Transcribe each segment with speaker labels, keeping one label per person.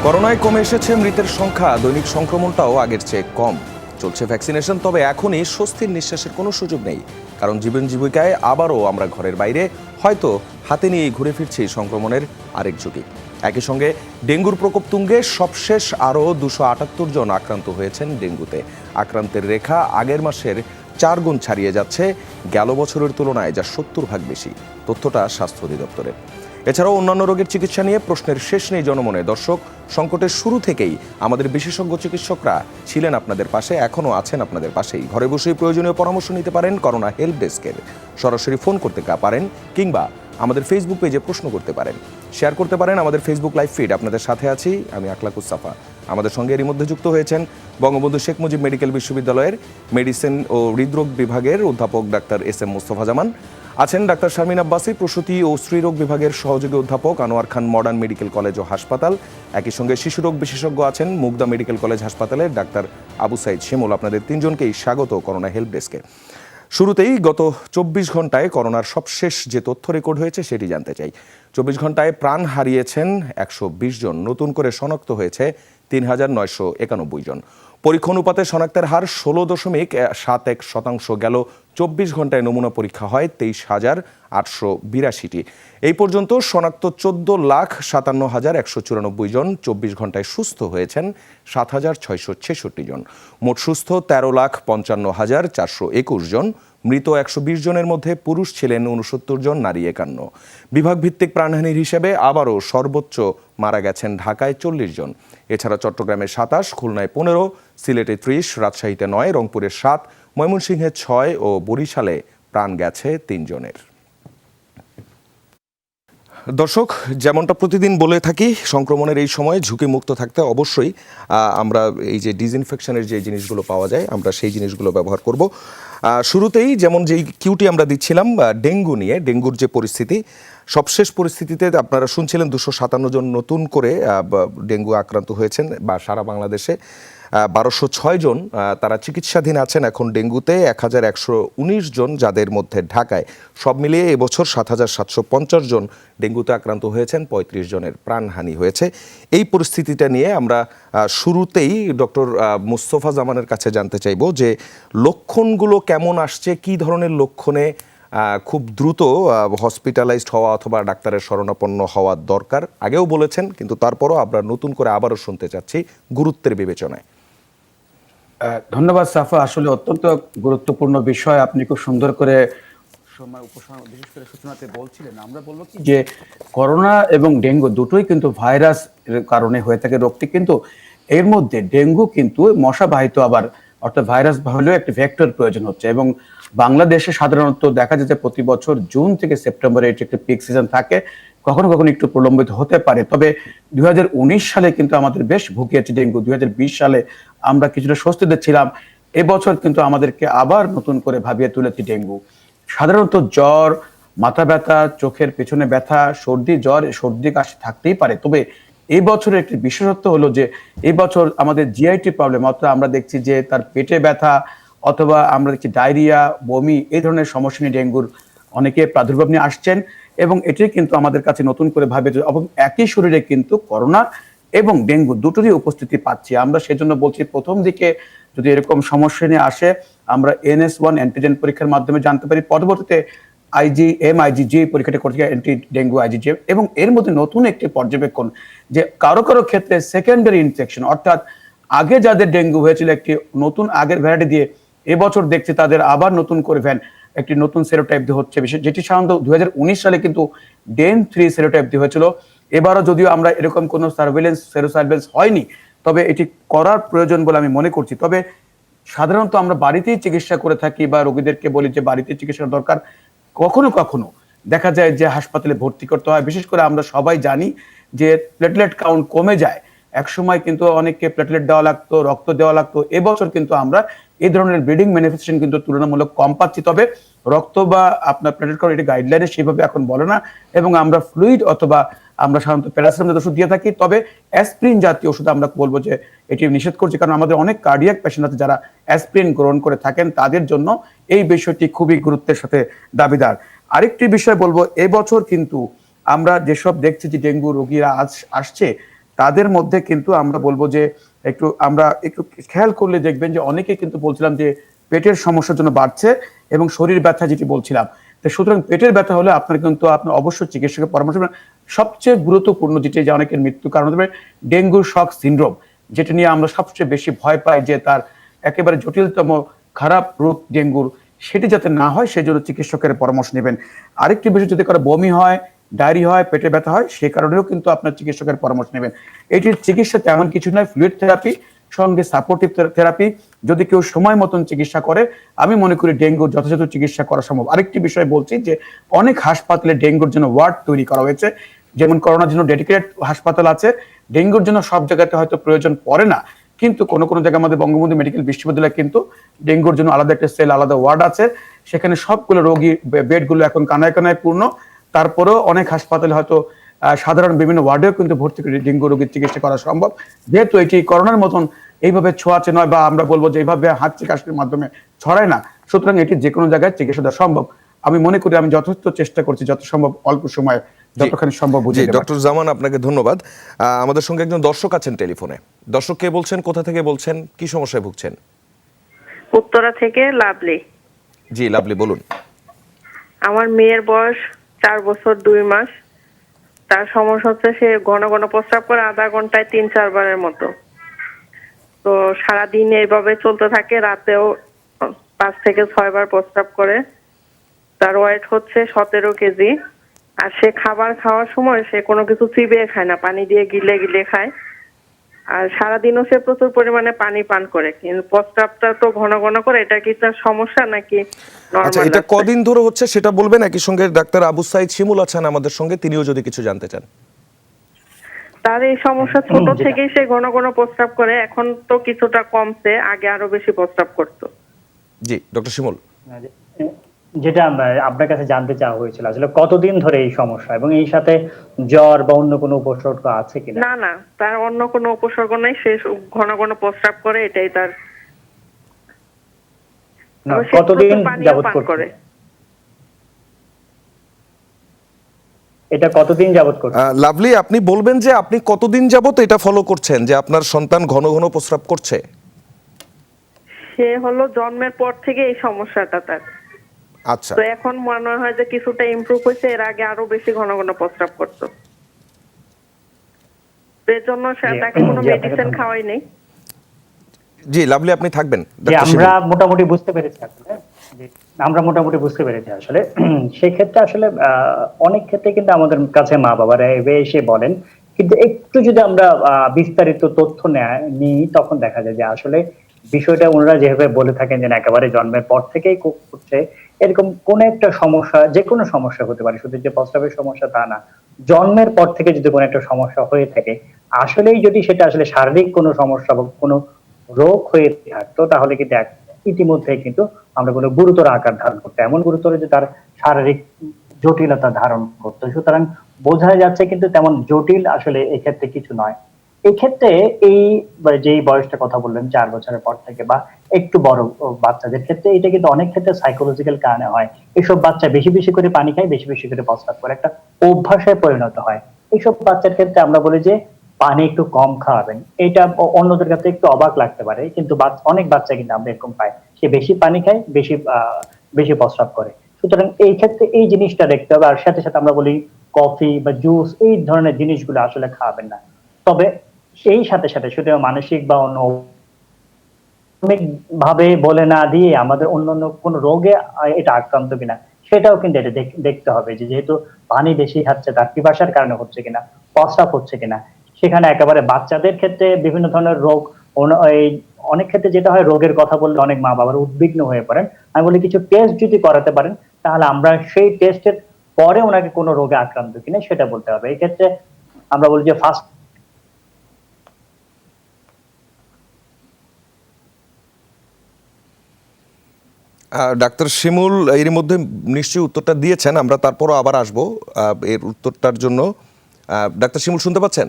Speaker 1: করোনায় কমে এসেছে মৃতের সংখ্যা, দৈনিক সংক্রমণটাও আগের চেয়ে কম। চলছে ভ্যাকসিনেশন, তবে এখনই স্বস্তির নিঃশ্বাসের কোনো সুযোগ নেই। কারণ জীবন জীবিকায় আবারও আমরা ঘরের বাইরে হয়তো হাতে নিয়েই ঘুরে ফিরছি সংক্রমণের আরেক ঝুঁকি। একই সঙ্গে ডেঙ্গুর প্রকোপ তুঙ্গে সবশেষ আরও 278 জন আক্রান্ত হয়েছেন ডেঙ্গুতে। আক্রান্তের রেখা আগের মাসের 4 গুণ ছাড়িয়ে যাচ্ছে গেল বছরের তুলনায়, যা 70% বেশি। তথ্যটা স্বাস্থ্য অধিদপ্তরের। এছাড়াও অন্যান্য রোগের চিকিৎসা নিয়ে প্রশ্নের শেষ নেই জনমনে। দর্শক, সংকটের শুরু থেকেই আমাদের বিশেষজ্ঞ চিকিৎসকরা ছিলেন আপনাদের পাশে, এখনও আছেন আপনাদের পাশেই। ঘরে বসেই প্রয়োজনীয় পরামর্শ নিতে পারেন করোনা হেল্প ডেস্কের। সরাসরি ফোন করতে পারেন কিংবা আমাদের ফেসবুক পেজে প্রশ্ন করতে পারেন, শেয়ার করতে পারেন আমাদের ফেসবুক লাইভ ফিড। আপনাদের সাথে আছি আমি আখলাকুস সাফা। আমাদের সঙ্গে এরই মধ্যে যুক্ত হয়েছেন বঙ্গবন্ধু শেখ মুজিব মেডিকেল বিশ্ববিদ্যালয়ের মেডিসিন ও হৃদরোগ বিভাগের অধ্যাপক ডাক্তার এস.এম. মোস্তফা জামান, আছেন ডাক্তার শারমিন আব্বাসী, প্রসূতি ও স্ত্রীরোগ বিভাগের সহযোগী অধ্যাপক আনোয়ার খান মডার্ন মেডিকেল কলেজ ও হাসপাতাল। একই সঙ্গে শিশুরোগ বিশেষজ্ঞ আছেন মুগদা মেডিকেল কলেজ হাসপাতালের ডাক্তার আবু সাইদ শিমুল। আপনাদের তিনজনকেই স্বাগত করোনা হেল্প ডেস্কে। শুরুতেই গত 24 ঘন্টায় করোনার সবশেষ যে তথ্য রেকর্ড হয়েছে সেটি জানতে চাই। 24 ঘন্টায় প্রাণ হারিয়েছেন 120 জন, নতুন করে শনাক্ত হয়েছে 3991 জন। পরীক্ষা অনুপাতে শনাক্তের হার 16.71%। গেল 24 ঘন্টায় নমুনা পরীক্ষা হয় 23,882টি। এই পর্যন্ত শনাক্ত 14,57,194 জন। 24 ঘন্টায় সুস্থ হয়েছেন 7,666 জন। মোট সুস্থ 13,55,421 জন। মৃত 120 জনের মধ্যে পুরুষ ছিলেন 69 জন, নারী 51। বিভাগভিত্তিক প্রাণহানির হিসেবে আবারও সর্বোচ্চ মারা গেছেন ঢাকায় 40 জন। এছাড়া চট্টগ্রামে 27, খুলনায় 15, সিলেটে 30, রাজশাহীতে 9, রংপুরে 7, ময়মনসিংহে 6 ও বরিশালে প্রাণ গেছে 3 জনের। দর্শক, যেমনটা প্রতিদিন বলে থাকি, সংক্রমণের এই সময়ে ঝুঁকিমুক্ত থাকতে অবশ্যই আমরা এই যে ডিসইনফেকশনের যে জিনিসগুলো পাওয়া যায় আমরা সেই জিনিসগুলো ব্যবহার করব। শুরুতেই যেমন যেই কিউটি আমরা দিচ্ছিলাম ডেঙ্গু নিয়ে, ডেঙ্গুর যে পরিস্থিতি, সবশেষ পরিস্থিতিতে আপনারা শুনছিলেন 257 জন নতুন করে ডেঙ্গু আক্রান্ত হয়েছেন বা সারা বাংলাদেশে 1206 জন তারা চিকিৎসাধীন আছেন এখন ডেঙ্গুতে। 1119 জন, যাদের মধ্যে ঢাকায় সব মিলিয়ে এবছর 7750 জন ডেঙ্গুতে আক্রান্ত হয়েছেন। 35 জনের প্রাণহানি হয়েছে। এই পরিস্থিতিটা নিয়ে আমরা শুরুতেই ডক্টর মোস্তফা জামানের কাছে জানতে চাইব যে লক্ষণগুলো কেমন আসছে, কি ধরনের লক্ষণে খুব দ্রুত হসপিটালাইজড হওয়া অথবা ডাক্তারের শরণাপন্ন হওয়া দরকার। আগেও বলেছেন, কিন্তু তারপরও আমরা নতুন করে আবারও শুনতে চাচ্ছি গুরুত্বের বিবেচনায়।
Speaker 2: ধন্যবাদ সাফা। আসলে অত্যন্ত গুরুত্বপূর্ণ বিষয় আপনি খুব সুন্দর করে সময় উপসংহার বিশেষ করে সূচনাতে বলছিলেন। আমরা বলবো কি যে করোনা এবং ডেঙ্গু দুটোই কিন্তু ভাইরাস কারণে হয়ে থাকে রোগটি, কিন্তু এর মধ্যে ডেঙ্গু কিন্তু মশাবাহিত, আবার অর্থাৎ ভাইরাস হলেও একটি ভেক্টর প্রয়োজন হচ্ছে। এবং বাংলাদেশে সাধারণত দেখা যায় যে প্রতি বছর জুন থেকে সেপ্টেম্বরে এটি একটি পিক সিজন থাকে, কখনো কখনো একটু প্রলম্বিত হতে পারে। তবে 2019 সালে কিন্তু আমাদের বেশ ভুগিয়েছে ডেঙ্গু। 2020 সালে আমরা কিছুটা স্বস্তিতে ছিলাম। এবছর কিন্তু আমাদেরকে আবার নতুন করে ভাবিয়ে তুলেছে ডেঙ্গু। সাধারণত জ্বর, মাথা ব্যথা, চোখের পেছনে ব্যথা, সর্দি, জ্বর, সর্দি কাশি থাকতেই পারে। তবে এই বছরের একটি বিশেষত্ব হলো যে এই বছর আমাদের জিআইটি প্রবলেম, অর্থাৎ আমরা দেখছি যে তার পেটে ব্যথা অথবা আমরা দেখছি ডায়রিয়া, বমি, এই ধরনের সমস্যা নিয়ে ডেঙ্গুর অনেকে প্রাদুর্ভাব নিয়ে আসছেন। এবং এটি কিন্তু আমাদের কাছে নতুন করে ভাবে, এবং একই শরীরে কিন্তু করোনা এবং ডেঙ্গু দুটোরই উপস্থিতি পাচ্ছি আমরা। সেজন্য বলছি, প্রথম দিকে যদি এরকম সমস্যা নিয়ে আসে আমরা NS1 অ্যান্টিজেন পরীক্ষার মাধ্যমে জানতে পারি। পরবর্তীতে IgG পরীক্ষাটি করতে অ্যান্টি ডেঙ্গু IgG। এবং এর মধ্যে নতুন একটি পর্যবেক্ষণ যে কারো কারো ক্ষেত্রে সেকেন্ডারি ইনফেকশন, অর্থাৎ আগে যাদের ডেঙ্গু হয়েছিল একটি নতুন আগের ভ্যারাইটি দিয়ে, এবছর দেখছি তাদের আবার নতুন করে একটি নতুন সেরোটাইপ দিয়ে হচ্ছে, যেটি সাধারণত 2019 সালে কিন্তু ডেন 3 সেরোটাইপ দিয়ে হয়েছিল। এবারও যদিও আমরা এরকম কোনো সেরোসার্ভেলেন্স হয়নি, তবে এটি করার প্রয়োজন বলে আমি মনে করছি। তবে সাধারণত আমরা বাড়িতেই চিকিৎসা করে থাকি বা রোগীদেরকে বলি যে বাড়িতে চিকিৎসা দরকার। কখনো কখনো দেখা যায় যে হাসপাতালে ভর্তি করতে হয়। বিশেষ করে আমরা সবাই জানি যে প্লেটলেট কাউন্ট কমে যায়। একসময় কিন্তু অনেককে প্লেটলেট দেওয়া লাগতো, রক্ত দেওয়া লাগতো। এবছর কিন্তু আমরা এই ধরনের ব্লিডিং ম্যানিফেস্টেশন কিন্তু তুলনামূলক কম পাচ্ছি। তবে রক্ত বা আপনার প্লেটলেট কাউন্ট এটি গাইডলাইনে সেভাবে এখন বলে না, এবং আমরা ফ্লুইড অথবা আমরা সাধারণত প্যারাসিটামল জাতীয় ওষুধ দিয়ে থাকি। তবে অ্যাসপ্রিন জাতীয় ওষুধ আমরা বলবো যে এটি নিষেধ করছি, কারণ আমাদের অনেক কার্ডিয়াক পেশেন্ট আছে যারা অ্যাসপ্রিন গ্রহণ করে থাকেন, তাদের জন্য এই বিষয়টি খুবই গুরুত্বের সাথে দাবিদার। আরেকটি বিষয় বলবো, এবছর কিন্তু আমরা যেসব দেখছি যে ডেঙ্গু রোগীরা আসছে, তাদের মধ্যে কিন্তু আমরা বলবো যে আমরা একটু খেয়াল করলে দেখবেন যে অনেকে কিন্তু বলছিলাম যে পেটের সমস্যার জন্য বাড়ছে এবং শরীর ব্যথা যেটি বলছিলাম। তো সুতরাং পেটের ব্যথা হলে আপনার অবশ্যই চিকিৎসকের পরামর্শ নেবেন। সবচেয়ে গুরুত্বপূর্ণ যেটি যে অনেকের মৃত্যু কারণ হতে পারে ডেঙ্গু শক সিনড্রোম, যেটা নিয়ে আমরা সবচেয়ে বেশি ভয় পাই যে তার একেবারে জটিলতম খারাপ রূপ ডেঙ্গুর, সেটি যাতে না হয় সেজন্য চিকিৎসকের পরামর্শ নেবেন। আরেকটি বিষয়, যদি কারো বমি হয়, ডায়রি হয়, পেটে ব্যথা হয়, সে কারণেও কিন্তু আপনার চিকিৎসকের পরামর্শ নেবেন। এটির চিকিৎসা তেমন কিছু নয়, ফ্লুইড থেরাপি সঙ্গে সাপোর্টিভ থেরাপি। যদি কেউ সময় মতন চিকিৎসা করে, আমি মনে করি ডেঙ্গুর যথাযথ চিকিৎসা করা সম্ভব। আরেকটি বিষয় বলছি যে অনেক হাসপাতালে ডেঙ্গুর জন্য ওয়ার্ড তৈরি করা হয়েছে, যেমন করোনার জন্য ডেডিকেটেড হাসপাতাল আছে, ডেঙ্গুর জন্য সব জায়গাতে হয়তো প্রয়োজন পড়ে না, কিন্তু কোনো কোনো জায়গায় আমাদের বঙ্গবন্ধু মেডিকেল বিশ্ববিদ্যালয়ে কিন্তু ডেঙ্গুর জন্য আলাদা একটা সেল, আলাদা ওয়ার্ড আছে। সেখানে সবগুলো রোগী, বেডগুলো এখন কানায় কানায় পূর্ণ। তারপরেও অনেক হাসপাতালে হয়তো সাধারণ বিভিন্ন ওয়ার্ডেও কিন্তু ভর্তি করে ডেঙ্গু রোগীর চিকিৎসা করা সম্ভব, যেহেতু এটি করোনার মতন এইভাবে ছোঁয়াচে নয়, বা আমরা বলবো যে এইভাবে হাঁচি কাশির মাধ্যমে ছড়ায় না। সুতরাং এটি যে কোনো জায়গায় চিকিৎসা দেওয়া সম্ভব। আমি মনে করি আমি যথেষ্ট চেষ্টা করছি যত সম্ভব অল্প সময়ে যতখানি সম্ভব বুঝিয়ে দেওয়ার।
Speaker 1: ডক্টর জামান, আপনাকে ধন্যবাদ। আমাদের সঙ্গে একজন দর্শক আছেন টেলিফোনে। দর্শক কে বলছেন, কোথা থেকে বলছেন, কি সমস্যায় ভুগছেন?
Speaker 3: উত্তরা থেকে লাভলি।
Speaker 1: জি লাভলি, বলুন।
Speaker 3: আমার মেয়ের বয়স 4 বছর 2 মাস। তার সমস্যা হচ্ছে সে ঘন ঘন প্রস্রাব করে, আধা ঘন্টায় 3-4 বারের মতো। তো সারাদিন এইভাবে চলতে থাকে, রাতেও 5 থেকে 6 বার প্রস্রাব করে। তার ওয়েট হচ্ছে 17 কেজি। আর সে খাবার খাওয়ার সময় সে কোনো কিছু চিবিয়ে খায় না, পানি দিয়ে গিলে গিলে খায়। আর সারাদিনও সে প্রচুর পরিমাণে পানি পান করে, কিন্তু প্রস্রাবটা তো ঘন ঘন করে। এটা কি তার সমস্যা নাকি
Speaker 1: আচ্ছা,
Speaker 3: নরমাল?
Speaker 1: এটা কদিন ধরে হচ্ছে সেটা বলবেন। একই সঙ্গে ডাক্তার আবু সাইদ শিমুল আছেন আমাদের সঙ্গে, তিনিও যদি কিছু জানতে চান।
Speaker 3: তার এই সমস্যা ছোট থেকেই সে ঘন ঘন প্রস্রাব করে, এখন তো কিছুটা কমছে, আগে আরো বেশি প্রস্রাব করতো।
Speaker 1: জি ডক্টর শিমুল,
Speaker 4: যেটা আপনার কাছে জানতে চাওয়া হয়েছিল আসলে কতদিন ধরে এই সমস্যা, এবং এই সাথে জ্বর বা অন্য কোনো উপসর্গ আছে কিনা?
Speaker 3: না না, তার অন্য কোনো উপসর্গ নাই, সে ঘন ঘন প্রস্রাব করে, এটাই তার।
Speaker 4: কতদিন যাবত
Speaker 3: করে?
Speaker 4: এটা কতদিন যাবত করছে?
Speaker 1: লাভলি, আপনি বলবেন যে আপনি কতদিন যাবত এটা ফলো করছেন যে আপনার সন্তান ঘন ঘন প্রস্রাব করছে?
Speaker 3: সে হলো জন্মের পর থেকে এই সমস্যাটা তার।
Speaker 1: আচ্ছা,
Speaker 3: তো এখন মনে হয় যে কিছুটা ইমপ্রুভ হয়েছে, এর আগে আরো বেশি ঘন ঘন প্রস্রাব করতো। এর জন্য তাকে কোনো মেডিসিন খাওয়াই নেই।
Speaker 1: জি লাভলি, আপনি থাকবেন।
Speaker 4: আমরা মোটামুটি বুঝতে পেরেছি আসলে সেক্ষেত্রে আসলে অনেক ক্ষেত্রে কিন্তু আমাদের কাছে মা বাবারা এসে বলেন, কিন্তু একটু যদি আমরা বিস্তারিত তথ্য নিই, তখন দেখা যায় যে আসলে বিষয়টা ওনারা যেভাবে বলে থাকেন যে একেবারে জন্মের পর থেকেই করছে, এরকম কোন একটা সমস্যা, যে কোনো সমস্যা হতে পারে, শুধু যে প্রস্রাবের সমস্যা তা না, জন্মের পর থেকে যদি কোনো একটা সমস্যা হয়ে থাকে, আসলেই যদি সেটা আসলে শারীরিক কোনো সমস্যা বা কোনো রোগ হয়ে থাকতো, তাহলে কিন্তু ইতিমধ্যে কিন্তু আমরা কোনো গুরুতর আকার ধারণ করতো, এমন গুরুতর যে তার শারীরিক জটিলতা ধারণ করতো। সুতরাং বোঝা যাচ্ছে কিন্তু তেমন জটিল আসলে এক্ষেত্রে কিছু নয়। এক্ষেত্রে এই যে বয়সটা কথা বললেন 4 বছরের পর থেকে বা একটু বড় বাচ্চাদের ক্ষেত্রে, এটা কিন্তু অনেক ক্ষেত্রে সাইকোলজিক্যাল কারণে হয়। এসব বাচ্চা বেশি বেশি করে পানি খায়, বেশি বেশি করে প্রস্রাব করে, একটা অভ্যাসে পরিণত হয়। এইসব বাচ্চার ক্ষেত্রে আমরা বলি যে পানি একটু কম খাওয়াবেন। এটা অন্যদের কাছে একটু অবাক লাগতে পারে, কিন্তু অনেক বাচ্চা কিন্তু আমরা এরকম পাই, সে বেশি পানি খায়, বেশি প্রস্রাব করে। সুতরাং এই ক্ষেত্রে এই জিনিসটা দেখতে হবে। আর সাথে সাথে আমরা বলি কফি বা জুস, এই ধরনের জিনিসগুলো আসলে খাওয়াবেন না। তবে এই সাথে সাথে শুধু মানসিক বা অন্য ভাবে বলে না দিয়ে আমাদের অন্যান্য কোন রোগে এটা আক্রান্ত কিনা সেটাও কিন্তু এটা দেখতে হবে, যে যেহেতু পানি বেশি খাচ্ছে, তার পিপাসার কারণে হচ্ছে কিনা, প্রস্রাব হচ্ছে কিনা। সেখানে একেবারে বাচ্চাদের ক্ষেত্রে বিভিন্ন ধরনের রোগ, অনেক ক্ষেত্রে যেটা হয়, রোগের কথা বললে অনেক মা বাবার উদ্বিগ্ন হয়ে পড়েন। আমি বলি কিছু টেস্ট যদি করাতে পারেন, তাহলে আমরা সেই টেস্টের পরে ওনাকে কোনো রোগে আক্রান্ত কিনা সেটা বলতে হবে। এই ক্ষেত্রে আমরা বলি যে ফার্স্ট
Speaker 1: ডাক্তার শিমুল এর মধ্যে নিশ্চয়ই উত্তরটা দিয়েছেন, আমরা তারপরও আবার আসবো এর উত্তরটার জন্য। ডাক্তার শিমুল শুনতে পাচ্ছেন?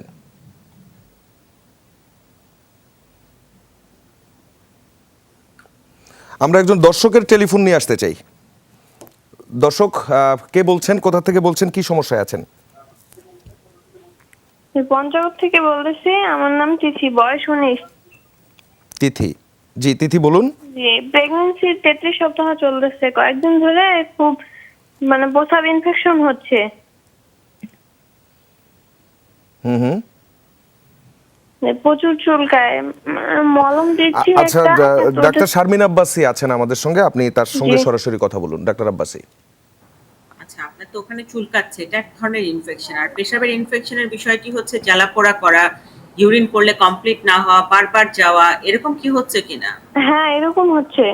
Speaker 1: আমরা একজন দর্শকের টেলিফোন নিয়ে আসতে চাই। দর্শক কে বলছেন, কোথা থেকে বলছেন, কি সমস্যায় আছেন?
Speaker 5: পঞ্চগড় থেকে বলতেছি, আমার নাম তিথি, বয়স 19।
Speaker 1: তিথি, জি তিথি বলুন।
Speaker 5: জি, প্রেগন্যান্সি 33 সপ্তাহ চলতেছে, কয়েকদিন ধরে খুব মানে প্রস্রাব ইনফেকশন হচ্ছে।
Speaker 1: হুম হুম।
Speaker 5: প্রচুর চুলকায়, মলম দিচ্ছি
Speaker 1: আচ্ছা,
Speaker 5: একটা,
Speaker 1: ডাক্তার শারমিন আব্বাসী আছেন আমাদের সঙ্গে, আপনি তার সঙ্গে
Speaker 5: জি।
Speaker 1: সরাসরি কথা বলুন। ডাক্তার আব্বাসী,
Speaker 6: আচ্ছা, আপনার তো ওখানে চুলকাচ্ছে, এটা এক ধরনের ইনফেকশন। আর পেশাবের ইনফেকশনের বিষয়টি হচ্ছে জ্বালাপোড়া করা, ইউরিন করলে কমপ্লিট না হওয়া, বারবার যাওয়া, এরকম কি হচ্ছে কিনা?
Speaker 5: হ্যাঁ এরকম হচ্ছে,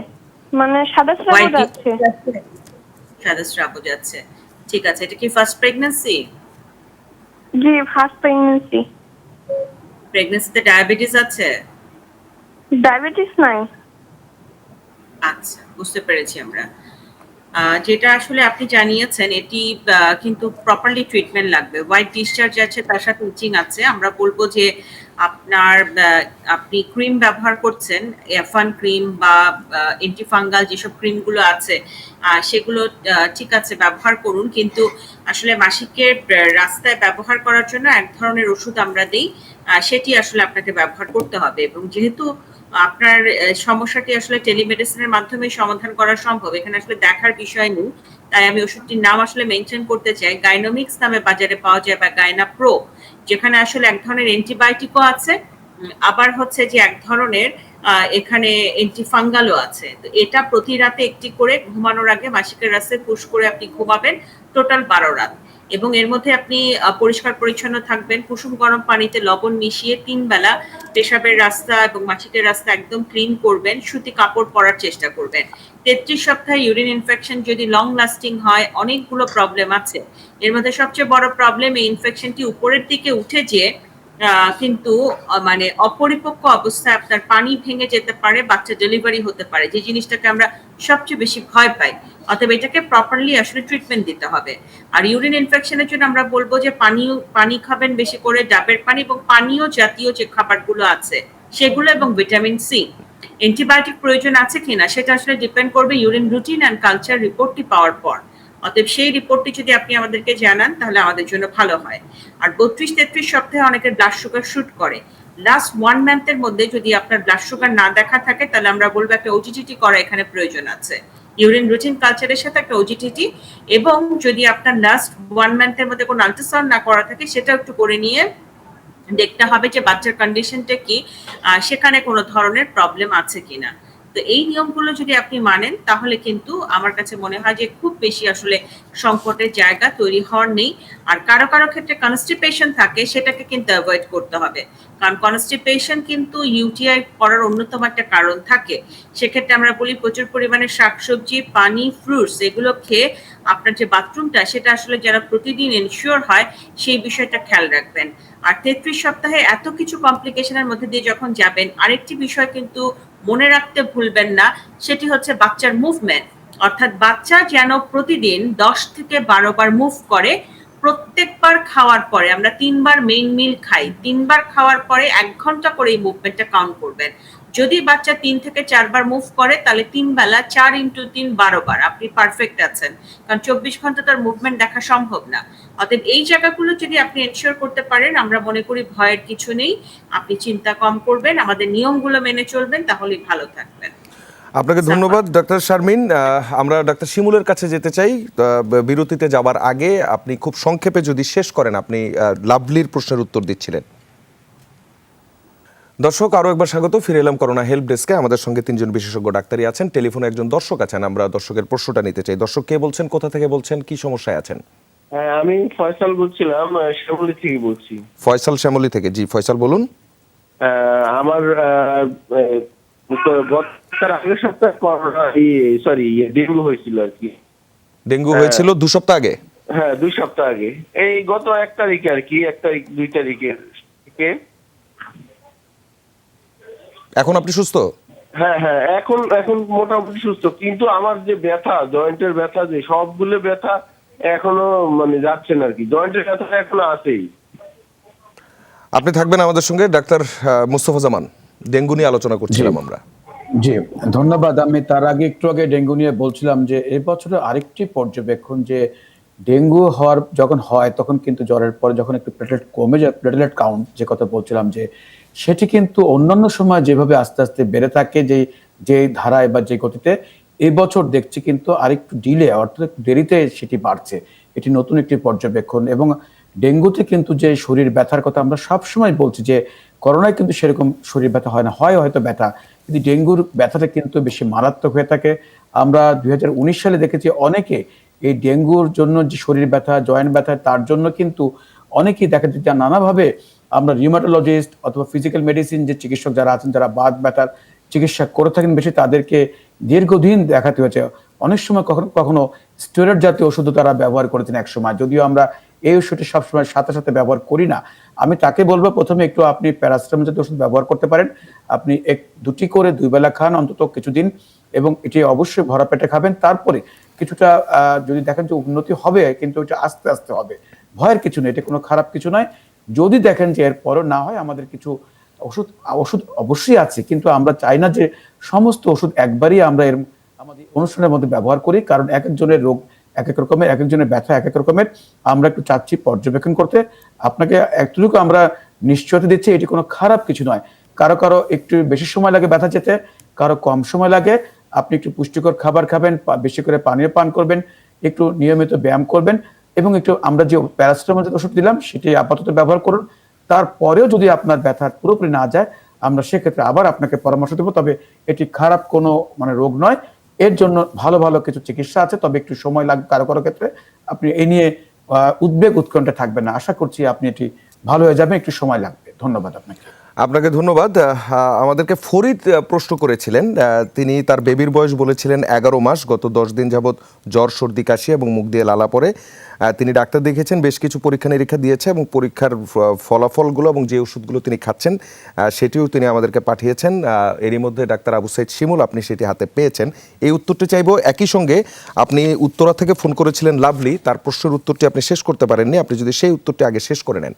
Speaker 5: মানে সাদা স্রাবও
Speaker 6: হোয়াইট
Speaker 5: যাচ্ছে।
Speaker 6: সাদা স্রাবও যাচ্ছে। ঠিক আছে, এটা কি ফার্স্ট প্রেগন্যান্সি?
Speaker 5: জি, ফার্স্ট প্রেগন্যান্সি।
Speaker 6: প্রেগন্যান্সিতে ডায়াবেটিস আছে?
Speaker 5: ডায়াবেটিস নাই।
Speaker 6: আচ্ছা, বুঝতে পেরেছি আমরা। যেটা আসলে আপনি জানিয়েছেন, এটি কিন্তু প্রপারলি ট্রিটমেন্ট লাগবে। হোয়াইট ডিসচার্জ আছে, তার সাথে ইচিং আছে। আমরা বলবো যে আপনার আপনি ক্রিম ব্যবহার করছেন, এফান ক্রিম বা অ্যান্টিফাঙ্গাল যেসব ক্রিমগুলো আছে সেগুলো ঠিক আছে, ব্যবহার করুন। কিন্তু আসলে মাসিকের রাস্তায় ব্যবহার করার জন্য এক ধরনের ওষুধ আমরা দেই, সেটি আসলে আপনাকে ব্যবহার করতে হবে। এবং যেহেতু আপনার সমস্যাটি আসলে টেলিমেডিসিনের মাধ্যমে সমাধান করা সম্ভব, এখানে আসলে দেখার বিষয় নেই, তাই আমি ওষুধটির নাম আসলে মেনশন করতে চাই। গাইনোমিক্স নামে বাজারে পাওয়া যায়, বা গাইনা প্রো, যেখানে আসলে এক ধরনের অ্যান্টিবায়োটিকও আছে, আবার হচ্ছে যে এক ধরনের এখানে অ্যান্টিফাঙ্গালও আছে। তো এটা প্রতি রাতে একটি করে ঘুমানোর আগে মাসিকের রাস্তায় পুশ করে আপনি ঘুমাবেন, টোটাল 12 রাত। এবং এর মধ্যে আপনি পরিষ্কার পরিচ্ছন্ন থাকবেন, কুসুম গরম পানিতে লবণ মিশিয়ে 3 বেলা পেশাবের রাস্তা এবং মাসিকের রাস্তা একদম ক্লিন করবেন, সুতি কাপড় পরার চেষ্টা করবেন। 33 সপ্তাহে ইউরিন ইনফেকশন যদি লং লাস্টিং হয়, অনেকগুলো প্রবলেম আছে। এর মধ্যে সবচেয়ে বড় প্রবলেম, এই ইনফেকশনটি উপরের দিকে উঠে যেয়ে কিন্তু মানে অপরিপক্ক অবস্থায় আপনার পানি ভেঙে যেতে পারে, বাচ্চা ডেলিভারি হতে পারে, যে জিনিসটাকে আমরা সবচেয়ে বেশি ভয় পাই। অতএব এটাকে প্রপারলি আসলে ট্রিটমেন্ট দিতে হবে। আর ইউরিন ইনফেকশনের জন্য আমরা বলবো যে পানি খাবেন বেশি করে, ডাবের পানি এবং পানীয় জাতীয় যে খাবারগুলো আছে সেগুলো, এবং ভিটামিন সি। অ্যান্টিবায়োটিক প্রয়োজন আছে কিনা সেটা আসলে ডিপেন্ড করবে ইউরিন রুটিন অ্যান্ড কালচার রিপোর্টটি পাওয়ার পর। অতএব সেই রিপোর্টটি যদি আপনি আমাদেরকে জানান তাহলে আমাদের জন্য ভালো হয়। আর 32-33 সপ্তাহে অনেকের ব্লাড সুগার শুট করে। লাস্ট 1 মান্থের মধ্যে যদি আপনার ব্লাড সুগার না দেখা থাকে, তাহলে আমরা বলবো একটা ওজিটিটি করা এখানে প্রয়োজন আছে, ইউরিন রুটিন কালচারের সাথে একটা ওজিটিটি। এবং যদি আপনার লাস্ট 1 মান্থের মধ্যে কোনো আল্ট্রাসাউন্ড না করা থাকে, সেটা একটু করে নিয়ে দেখতে হবে যে বাচ্চার কন্ডিশনটা কি, সেখানে কোনো ধরনের প্রবলেম আছে কিনা। তো এই নিয়মগুলো যদি আপনি মানেন, তাহলে কিন্তু আমার কাছে মনে হয় যে খুব বেশি আসলে সংকটের জায়গা তৈরি হওয়ার নেই। আর কারো কারো ক্ষেত্রে কনস্টিপেশন থাকে, সেটাকে কিন্তু অ্যাভয়েড করতে হবে, কারণ কনস্টিপেশন কিন্তু ইউটিআই করার অন্যতম একটা কারণ থাকে। সেক্ষেত্রে আমরা বলি প্রচুর পরিমাণে শাকসবজি, পানি, ফ্রুটস এগুলো খেয়ে আপনার যে বাথরুমটা সেটা আসলে যারা প্রতিদিন এনশিওর হয়, সেই বিষয়টা খেয়াল রাখবেন। আর 33 সপ্তাহে এত কিছু কমপ্লিকেশনের মধ্যে দিয়ে যখন যাবেন, আরেকটি বিষয় কিন্তু মনে রাখতে ভুলবেন না, সেটি হচ্ছে বাচ্চার মুভমেন্ট। অর্থাৎ বাচ্চা যেন প্রতিদিন 10 থেকে 12 বার মুভ করে। প্রত্যেকবার খাওয়ার পরে, আমরা 3 বার মেইন মিল খাই, 3 বার খাওয়ার পরে 1 ঘন্টা করে এই মুভমেন্টটা কাউন্ট করবেন। যদি বাচ্চা 3 থেকে 4 বার মুভ করে, তাহলে 3 বেলা 4 × 3 12 বার, আপনি পারফেক্ট আছেন, কারণ 24 ঘন্টা তার মুভমেন্ট দেখা সম্ভব না। অতএব এই জায়গাগুলো যদি আপনি এনশিওর করতে পারেন, আমরা মনে করি ভয়ের কিছু নেই, আপনি চিন্তা কম করবেন, আমাদের নিয়মগুলো মেনে চলবেন, তাহলেই ভালো থাকবেন।
Speaker 1: আপনাকে ধন্যবাদ ডাক্তার শারমিন। আমরা ডাক্তার শিমুলের কাছে যেতে চাই। বিরতিতে যাবার আগে আপনি খুব সংক্ষেপে যদি শেষ করেন, আপনি লাভলির প্রশ্নের উত্তর দিচ্ছিলেন। দর্শক, আরো একবার স্বাগত, ফিরে এলাম করোনা হেল্প ডেস্কে। আমাদের সঙ্গে 3 জন বিশেষজ্ঞ ডাক্তারই আছেন, টেলিফোনে একজন দর্শক আছেন। আমরা দর্শকের প্রশ্নটা নিতে চাই। দর্শক কে বলছেন, কোথা থেকে বলছেন, কি সমস্যায় আছেন?
Speaker 7: হ্যাঁ, আমি ফয়সাল বলছিলাম, শ্যামলী থেকে বলছি।
Speaker 1: ফয়সাল শ্যামলী থেকে। জি ফয়সাল বলুন।
Speaker 7: আমার গত আগের সপ্তাহে করোনা ডেঙ্গু হয়েছিল আর কি।
Speaker 1: ডেঙ্গু হয়েছিল 2 সপ্তাহ আগে?
Speaker 7: হ্যাঁ, 2 সপ্তাহ আগে, এই গত 1 তারিখে আর কি, 1 তারিখ 2 তারিখের থেকে।
Speaker 1: এখন আপনি সুস্থ?
Speaker 7: হ্যাঁ হ্যাঁ, এখন মোটামুটি সুস্থ, কিন্তু আমার যে ব্যথা, জয়েন্টের ব্যথা, যে সবগুলো ব্যথা এখনো মানে যাচ্ছে না আর কি, জয়েন্টের ব্যথা এখনো আছেই।
Speaker 1: আপনি থাকবেন আমাদের সঙ্গে। ডাক্তার মুস্তফা জামান, ডেঙ্গু নিয়ে আলোচনা করছিলাম আমরা।
Speaker 2: জি ধন্যবাদ। আমি তার আগে একটু আগে ডেঙ্গু নিয়ে বলছিলাম যে এই বছরে আরেকটি পর্যবেক্ষণ, যে ডেঙ্গু হওয়ার যখন হয় তখন কিন্তু জ্বরের পরে যখন একটু প্লেটলেট কমে যায়, প্লেটলেট কাউন্ট যে কথা বলছিলাম, যে সেটি কিন্তু অন্যান্য সময় যেভাবে আস্তে আস্তে বেড়ে থাকে, যে ধারায় বা যে গতিতে, এই বছর দেখছি কিন্তু আরেকটু ডিলে, অর্থাৎ একটু দেরিতে সেটি বাড়ছে। এটি নতুন একটি পর্যবেক্ষণ। এবং ডেঙ্গুতে কিন্তু যে শরীর ব্যথার কথা আমরা সবসময় বলছি, যে করোনায় কিন্তু সেরকম শরীর ব্যথা হয় না, হয় হয়তো ব্যথা, কিন্তু ডেঙ্গুর ব্যথাটা কিন্তু বেশি মারাত্মক হয়ে থাকে। আমরা 2019 সালে দেখেছি অনেকে এই ডেঙ্গুর জন্য যে শরীর ব্যথা, জয়েন্ট ব্যথা, তার জন্য কিন্তু অনেকেই দেখা যায় যে নানাভাবে আমরা রিউমাটোলজিস্ট অথবা ফিজিক্যাল মেডিসিন যে চিকিৎসক যারা আছেন, যারা বাত ব্যথার চিকিৎসা করে থাকেন বেশি, তাদেরকে দীর্ঘদিন দেখাতে হয়েছে। অনেক সময় কখনো কখনো স্টেরয়েড জাতীয় ওষুধও তারা ব্যবহার করেছেন এক সময়, যদিও আমরা এই ওষুধটি সবসময় সাথে সাথে ব্যবহার করি না। আমি তাকে বলবো প্রথমে একটু আপনি প্যারাসিটামল জাতীয় ওষুধ ব্যবহার করতে পারেন। আপনি দুটি করে 2 বেলা খান অন্তত কিছুদিন, এবং এটি অবশ্যই ভরা পেটে খাবেন। তারপরে কিছুটা যদি দেখেন যে উন্নতি হবে, কিন্তু এটা আস্তে আস্তে হবে, ভয়ের কিছু নেই, এটা কোনো খারাপ কিছু নয়। যদি দেখেন যে এরপরও না হয়, আমাদের কিছু ওষুধ ওষুধ অবশ্যই আছে, কিন্তু আমরা চাই না যে সমস্ত ওষুধ একবারই আমরা আমাদের অনুষ্ঠানের মধ্যে ব্যবহার করি, কারণ এক একজনের রোগ এক এক রকমের, এক একজনের ব্যথা এক এক রকমের। আমরা একটু চাচ্ছি পর্যবেক্ষণ করতে। আপনাকে একটুকু আমরা নিশ্চয়তা দিচ্ছি, এটি কোনো খারাপ কিছু নয়। কারো কারো একটু বেশি সময় লাগে ব্যথা যেতে, কারো কম সময় লাগে। আপনি একটু পুষ্টিকর খাবার খাবেন, বেশি করে পানীয় পান করবেন, একটু নিয়মিত ব্যায়াম করবেন, এবং একটু আমরা যে প্যারাসিটামল যে ওষুধ দিলাম সেটি আপাতত ব্যবহার করুন। তারপরেও যদি আপনার ব্যথা পুরোপুরি না যায়, আমরা সেক্ষেত্রে আবার আপনাকে পরামর্শ দেবো। তবে এটি খারাপ কোনো রোগ নয়, এর জন্য ভালো ভালো কিছু চিকিৎসা আছে, তবে একটু সময় লাগবে কারো কারো ক্ষেত্রে। আপনি এ নিয়ে উদ্বেগ উৎকণ্ঠা থাকবেন না, আশা করছি আপনি এটি ভালো হয়ে যাবে, একটু সময় লাগবে। ধন্যবাদ আপনাকে।
Speaker 1: আপনাকে ধন্যবাদ। আমাদেরকে ফরিদ প্রশ্ন করেছিলেন, তিনি তার বেবির বয়স বলেছিলেন 11 মাস, গত 10 দিন যাবৎ জ্বর, সর্দি, কাশি এবং মুখ দিয়ে লালা পড়ে। তিনি ডাক্তার দেখিয়েছেন, বেশ কিছু পরীক্ষা নিরীক্ষা দিয়েছে এবং পরীক্ষার ফলাফলগুলো এবং যে ওষুধগুলো তিনি খাচ্ছেন সেটিও তিনি আমাদেরকে পাঠিয়েছেন। এরই মধ্যে ডাক্তার আবু সাইদ শিমুল, আপনি সেটি হাতে পেয়েছেন। এই উত্তরটি চাইব। একই সঙ্গে আপনি উত্তরা থেকে ফোন করেছিলেন লাভলি, তার প্রশ্নের উত্তরটি আপনি শেষ করতে পারেননি, আপনি যদি সেই উত্তরটি আগে শেষ করে নেন।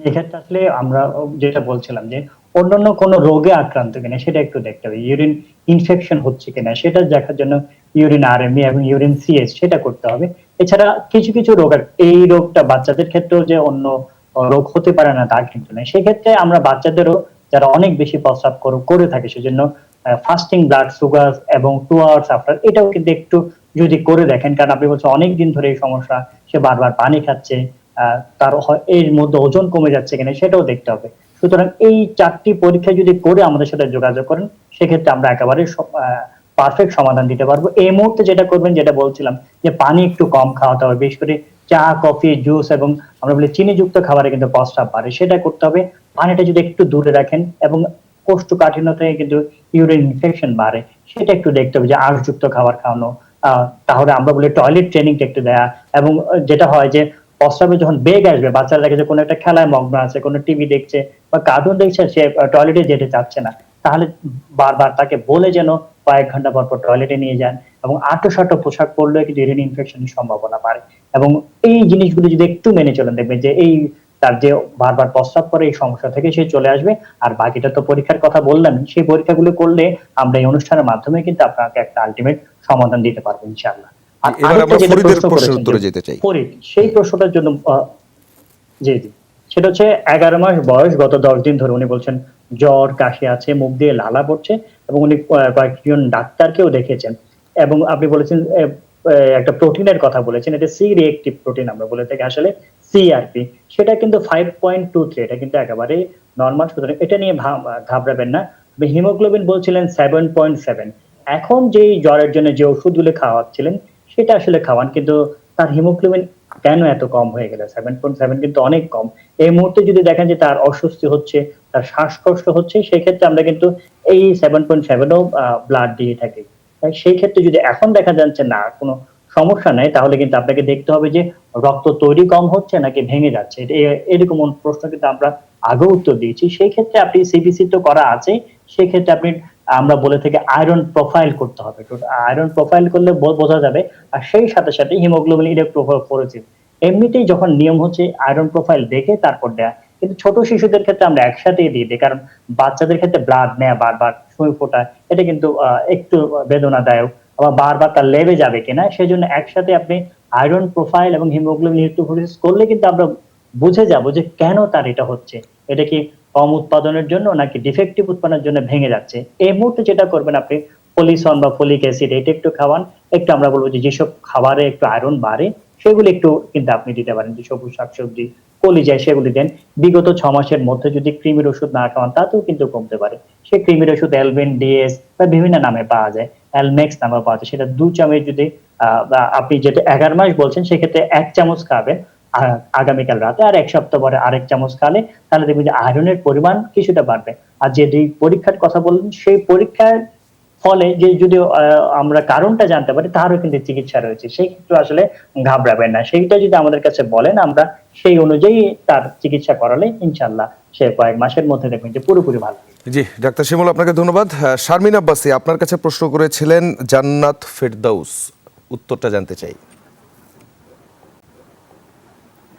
Speaker 4: এক্ষেত্রে আসলে আমরা যেটা বলছিলাম যে অন্যান্য কোনো রোগে আক্রান্ত কিনা সেটা একটু দেখতে হবে, ইউরিন ইনফেকশন হচ্ছে কিনা সেটা দেখার জন্য ইউরিন আরএমই এবং ইউরিন সিএস সেটা করতে হবে। এছাড়া কিছু কিছু রোগ, এই রোগটা বাচ্চাদের ক্ষেত্রেও যে অন্য রোগ হতে পারে না তা কিন্তু নয়। সেক্ষেত্রে আমরা বাচ্চাদেরও যারা অনেক বেশি প্রস্রাব করে থাকে, সেজন্য ফাস্টিং ব্লাড সুগার এবং 2 আওয়ার্স আফটার এটাও কিন্তু একটু যদি করে দেখেন, কারণ আপনি বলছেন অনেক দিন ধরে এই সমস্যা, সে বারবার পানি খাচ্ছে, তার এর মধ্যে ওজন কমে যাচ্ছে কিনা সেটাও দেখতে হবে। সুতরাং এই 4টি পরীক্ষা যদি করে আমাদের সাথে যোগাযোগ করেন, সেক্ষেত্রে আমরা একেবারে পারফেক্ট সমাধান দিতে পারবো। এই মুহূর্তে যেটা করবেন, যেটা বলছিলাম যে পানি একটু কম খাওয়াতে হবে, বিশেষ করে চা, কফি, জুস এবং আমরা বলি চিনিযুক্ত খাবারে কিন্তু প্রস্রাব বাড়ে, সেটা করতে হবে। পানিটা যদি একটু দূরে রাখেন, এবং কোষ্ঠকাঠিন্য থেকে কিন্তু ইউরিন ইনফেকশন বাড়ে, সেটা একটু দেখতে হবে যে আঁশযুক্ত খাবার খাওয়ানো। তাহলে আমরা বলি টয়লেট ট্রেনিংটা একটু দেয়া, এবং যেটা হয় যে প্রস্রাবে যখন বেগ আসবে, বাচ্চারা দেখে যে কোনো একটা খেলায় মগ্ন আছে, কোনো টিভি দেখছে বা কার্টুন দেখছে, সে টয়লেটে যেতে চাচ্ছে না, তাহলে বারবার তাকে বলে যেন কয়েক ঘন্টা পর পর টয়লেটে নিয়ে যান। এবং আঁটো পোশাক পরলে কিন্তু ইউরিন ইনফেকশনের সম্ভাবনা বাড়ে। এবং এই জিনিসগুলো যদি একটু মেনে চলেন, দেখবেন যে এই তার যে বারবার প্রস্রাব করে এই সমস্যা থেকে সে চলে আসবে। আর বাকিটা তো পরীক্ষার কথা বললাম, সেই পরীক্ষাগুলো করলে আমরা এই অনুষ্ঠানের মাধ্যমে কিন্তু আপনাকে একটা আলটিমেট সমাধান দিতে পারবো ইনশাআল্লাহ। আর
Speaker 1: এবার আমরা ফরিদের প্রশ্নের উত্তরে যেতে চাই।
Speaker 4: ফরিদ সেই প্রশ্নটার জন্য জি জি, সেটা হচ্ছে 11 মাস বয়স, গত 10 দিন ধরে উনি বলছেন জ্বর, কাশি আছে, মুখ দিয়ে লালা পড়ছে, এবং উনি কয়েকজন ডাক্তারকেও দেখেছেন। এবং আপনি বলেছেন একটা প্রোটিনের কথা বলেছেন, এটা সি রিঅ্যাক্টিভ প্রোটিন আমরা বলে থাকি, আসলে সিআরপি, সেটা কিন্তু 5.23, এটা কিন্তু একেবারে নরমাল, সুতরাং এটা নিয়ে ঘাবড়াবেন না। হিমোগ্লোবিন বলছিলেন 7.7। এখন যেই জ্বরের জন্য যে ওষুধগুলো খাওয়াচ্ছিলেন সেটা আসলে খাওয়ান, কিন্তু তার হিমোগ্লোবিন কেন এত কম হয়ে গেল? 7.7 কিন্তু অনেক কম। এই মুহূর্তে যদি দেখেন যে তার অস্বস্তি হচ্ছে, তার শ্বাসকষ্ট হচ্ছে, সেক্ষেত্রে আমরা কিন্তু এই 7.7ও ব্লাড দিয়ে থাকি। সেই ক্ষেত্রে যদি এখন দেখা যাচ্ছে না কোনো সমস্যা নেই, তাহলে কিন্তু আপনাকে দেখতে হবে যে রক্ত তৈরি কম হচ্ছে নাকি ভেঙে যাচ্ছে। এরকম প্রশ্ন কিন্তু আমরা আগেও উত্তর দিয়েছি। সেই ক্ষেত্রে আপনি সিবিসি তো করা আছে, সেই ক্ষেত্রে আপনি আমরা বলে থাকি আয়রন প্রোফাইল করতে হবে। আয়রন প্রোফাইল করলে বোঝা যাবে, আর সেই সাথে সাথে হিমোগ্লোবিন প্রভাব পড়েছে। এমনিতেই যখন নিয়ম হচ্ছে আয়রন প্রোফাইল দেখে তারপর দেয়া, কিন্তু ছোট শিশুদের ক্ষেত্রে আমরা একসাথেই দিয়ে দিই, কারণ বাচ্চাদের ক্ষেত্রে ব্লাড নেওয়া, বারবার সুই ফোটা, এটা কিন্তু একটু বেদনাদায়ক। আবার বারবার তার লেবে যাবে কিনা, সেই জন্য একসাথে আপনি আয়রন প্রোফাইল এবং হিমোগ্লোবিন ইলেকট্রোফোরেসিস করলে কিন্তু আমরা বুঝে যাব যে কেন তার এটা হচ্ছে। এটা কি কম উৎপাদনের জন্য নাকি ডিফেক্টিভ উৎপাদনের জন্য ভেঙে যাচ্ছে। এই মুহূর্তে যেটা করবেন আপনি পলিসন বা ফলিক অ্যাসিড এটা একটু খাওয়ান। একটু আমরা বলবো যে যেসব খাবারে একটু আয়রন বাড়ে সেগুলো একটু কিন্তু আপনি দিতে পারেন, যে সবুজ শাকসবজি কলিজায় সেগুলি দেন। বিগত 6 মাসের মধ্যে যদি কৃমির ওষুধ না খাওয়ান তাতেও কিন্তু কমতে পারে। সেই কৃমির ওষুধ এলবেন ডিএস বা বিভিন্ন নামে পাওয়া যায়, অ্যালমেক্স নামে পাওয়া যায়, সেটা 2 চামচ যদি বা আপনি যেটা 11 মাস বলছেন সেক্ষেত্রে 1 চামচ খাবেন আগামীকাল রাতে, আর 1 সপ্তাহ পরে আরেক চামচ খালে তাহলে দেখবেন যে আয়রনের পরিমাণ কিছুটা বাড়বে। আর যে পরীক্ষার কথা বললেন সেই পরীক্ষার ফলে যে যদি আমরা কারণটা জানতে পারি তারও কিন্তু চিকিৎসা রয়েছে, সেই ক্ষেত্রে আসলে ঘাবড়াবেন না। সেইটা যদি আমাদের কাছে বলেন আমরা সেই অনুযায়ী তার চিকিৎসা করালে ইনশাল্লাহ সে কয়েক মাসের মধ্যে দেখবেন যে পুরোপুরি ভালো।
Speaker 1: জি ডাক্তার শিমুল, আপনাকে ধন্যবাদ। শারমিন আব্বাসী আপনার কাছে প্রশ্ন করেছিলেন জান্নাত ফেরদাউস, উত্তরটা জানতে চাই।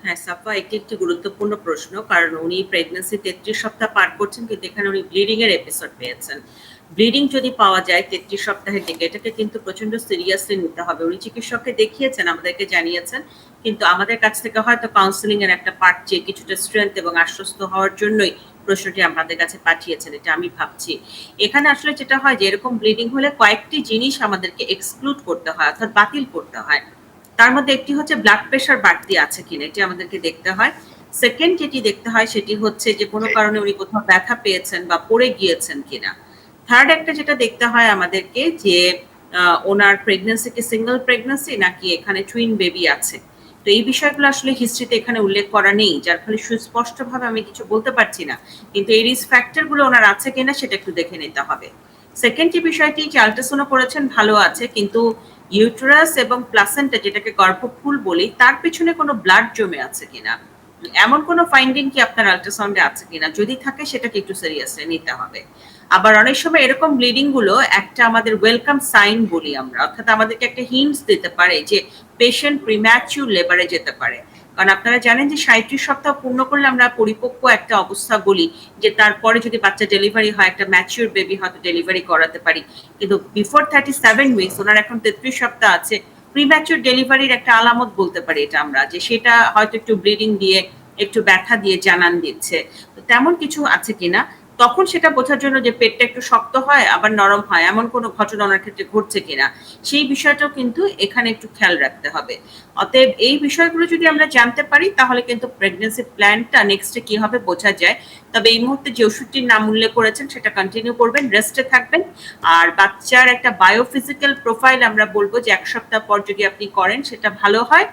Speaker 6: হ্যাঁ সাফা, একটি গুরুত্বপূর্ণ প্রশ্ন, কারণ উনি প্রেগন্যান্সি 33 সপ্তাহ পার করছেন, কিন্তু এখানে উনি ব্লিডিং এর এপিসোড পেয়েছেন। ব্লিডিং যদি পাওয়া যায় 33 সপ্তাহের দিকে, এটাকে কিন্তু প্রচন্ড সিরিয়াসলি নিতে হবে। উনি চিকিৎসককে দেখিয়েছেন, আমাদেরকে জানিয়েছেন, কিন্তু আমাদের কাছ থেকে হয়তো কাউন্সিলিং এর একটা পার্ট চেয়ে কিছুটা স্ট্রেংথ এবং আশ্বস্ত হওয়ার জন্যই প্রশ্নটি আমাদের কাছে পাঠিয়েছেন, এটা আমি ভাবছি। এখানে আসলে যেটা হয় যে এরকম ব্লিডিং হলে কয়েকটি জিনিস আমাদেরকে এক্সক্লুড করতে হয়, অর্থাৎ বাতিল করতে হয়। তার মধ্যে একটি হচ্ছে ব্লাড প্রেশার বাড়তি আছে কিনা, এটি আমাদেরকে দেখতে হয়। সেকেন্ড যেটি দেখতে হয় সেটি হচ্ছে যে কোনো কারণে উনি কোথাও ব্যথা পেয়েছেন বা পড়ে গিয়েছেন কিনা। থার্ড একটা যেটা দেখতে হয় আমাদেরকে যে ওনার প্রেগন্যান্সি কি সিঙ্গেল প্রেগন্যান্সি নাকি এখানে টুইন বেবি আছে। তো এই বিষয়গুলো আসলে হিস্ট্রিতে এখানে উল্লেখ করা নেই, যার ফলে সুস্পষ্টভাবে আমি কিছু বলতে পারছি না, কিন্তু এই রিস্ক ফ্যাক্টর গুলো ওনার আছে কিনা সেটা একটু দেখে নিতে হবে। সেকেন্ড যে বিষয়টি, যে আল্ট্রাসাউন্ড করেছেন ভালো আছে, কিন্তু ইউটেরাস এবং প্লাসেন্টা যেটাকে গর্ভফুল বলি তার পিছনে কোনো ব্লাড জমে আছে কিনা, এমন কোনো ফাইন্ডিং কি আপনার আল্ট্রাসাউন্ডে আছে কিনা, যদি থাকে সেটাকে একটু সিরিয়াসলি নিতে হবে। আবার অনেক সময় এরকম ব্লিডিং গুলো একটা আমাদের ওয়েলকাম সাইন বলি আমরা, অর্থাৎ আমাদেরকে একটা হিন্টস দিতে পারে যে পেশেন্ট প্রিম্যাচিউর লেবারে যেতে পারে। কারণ আপনারা জানেন যে 37 সপ্তাহ পূর্ণ করলে আমরা পরিপক্ক একটা অবস্থা বলি, যে তারপরে যদি বাচ্চা ডেলিভারি হয় একটা ম্যাচিউর বেবি হয়তো ডেলিভারি করাতে পারি। কিন্তু বিফোর 37 উইকস, ওনার এখন 33 সপ্তাহ আছে, প্রিম্যাচিউর ডেলিভারির একটা আলামত বলতে পারি এটা আমরা, যে সেটা হয়তো একটু ব্লিডিং দিয়ে একটু ব্যথা দিয়ে জানান দিচ্ছে। তো তেমন কিছু আছে কিনা, তখন সেটা বোঝার জন্য যে পেটটা একটু শক্ত হয় আবার নরম হয়, এমন কোনো ঘটনা ওনার ক্ষেত্রে ঘটছে কিনা, সেই বিষয়টাও কিন্তু এখানে একটু খেয়াল রাখতে হবে। অতএব এই বিষয়গুলো যদি আমরা জানতে পারি তাহলে কিন্তু প্রেগন্যান্সি প্ল্যানটা নেক্সটে কি হবে বোঝা যায়। তবে এই মুহূর্তে যে ওষুধটির নাম উল্লেখ করেছেন সেটা কন্টিনিউ করবেন, রেস্টে থাকবেন। আর বাচ্চার একটা বায়োফিজিক্যাল প্রোফাইল আমরা বলবো যে 1 সপ্তাহ পর যদি আপনি করেন সেটা ভালো হয়।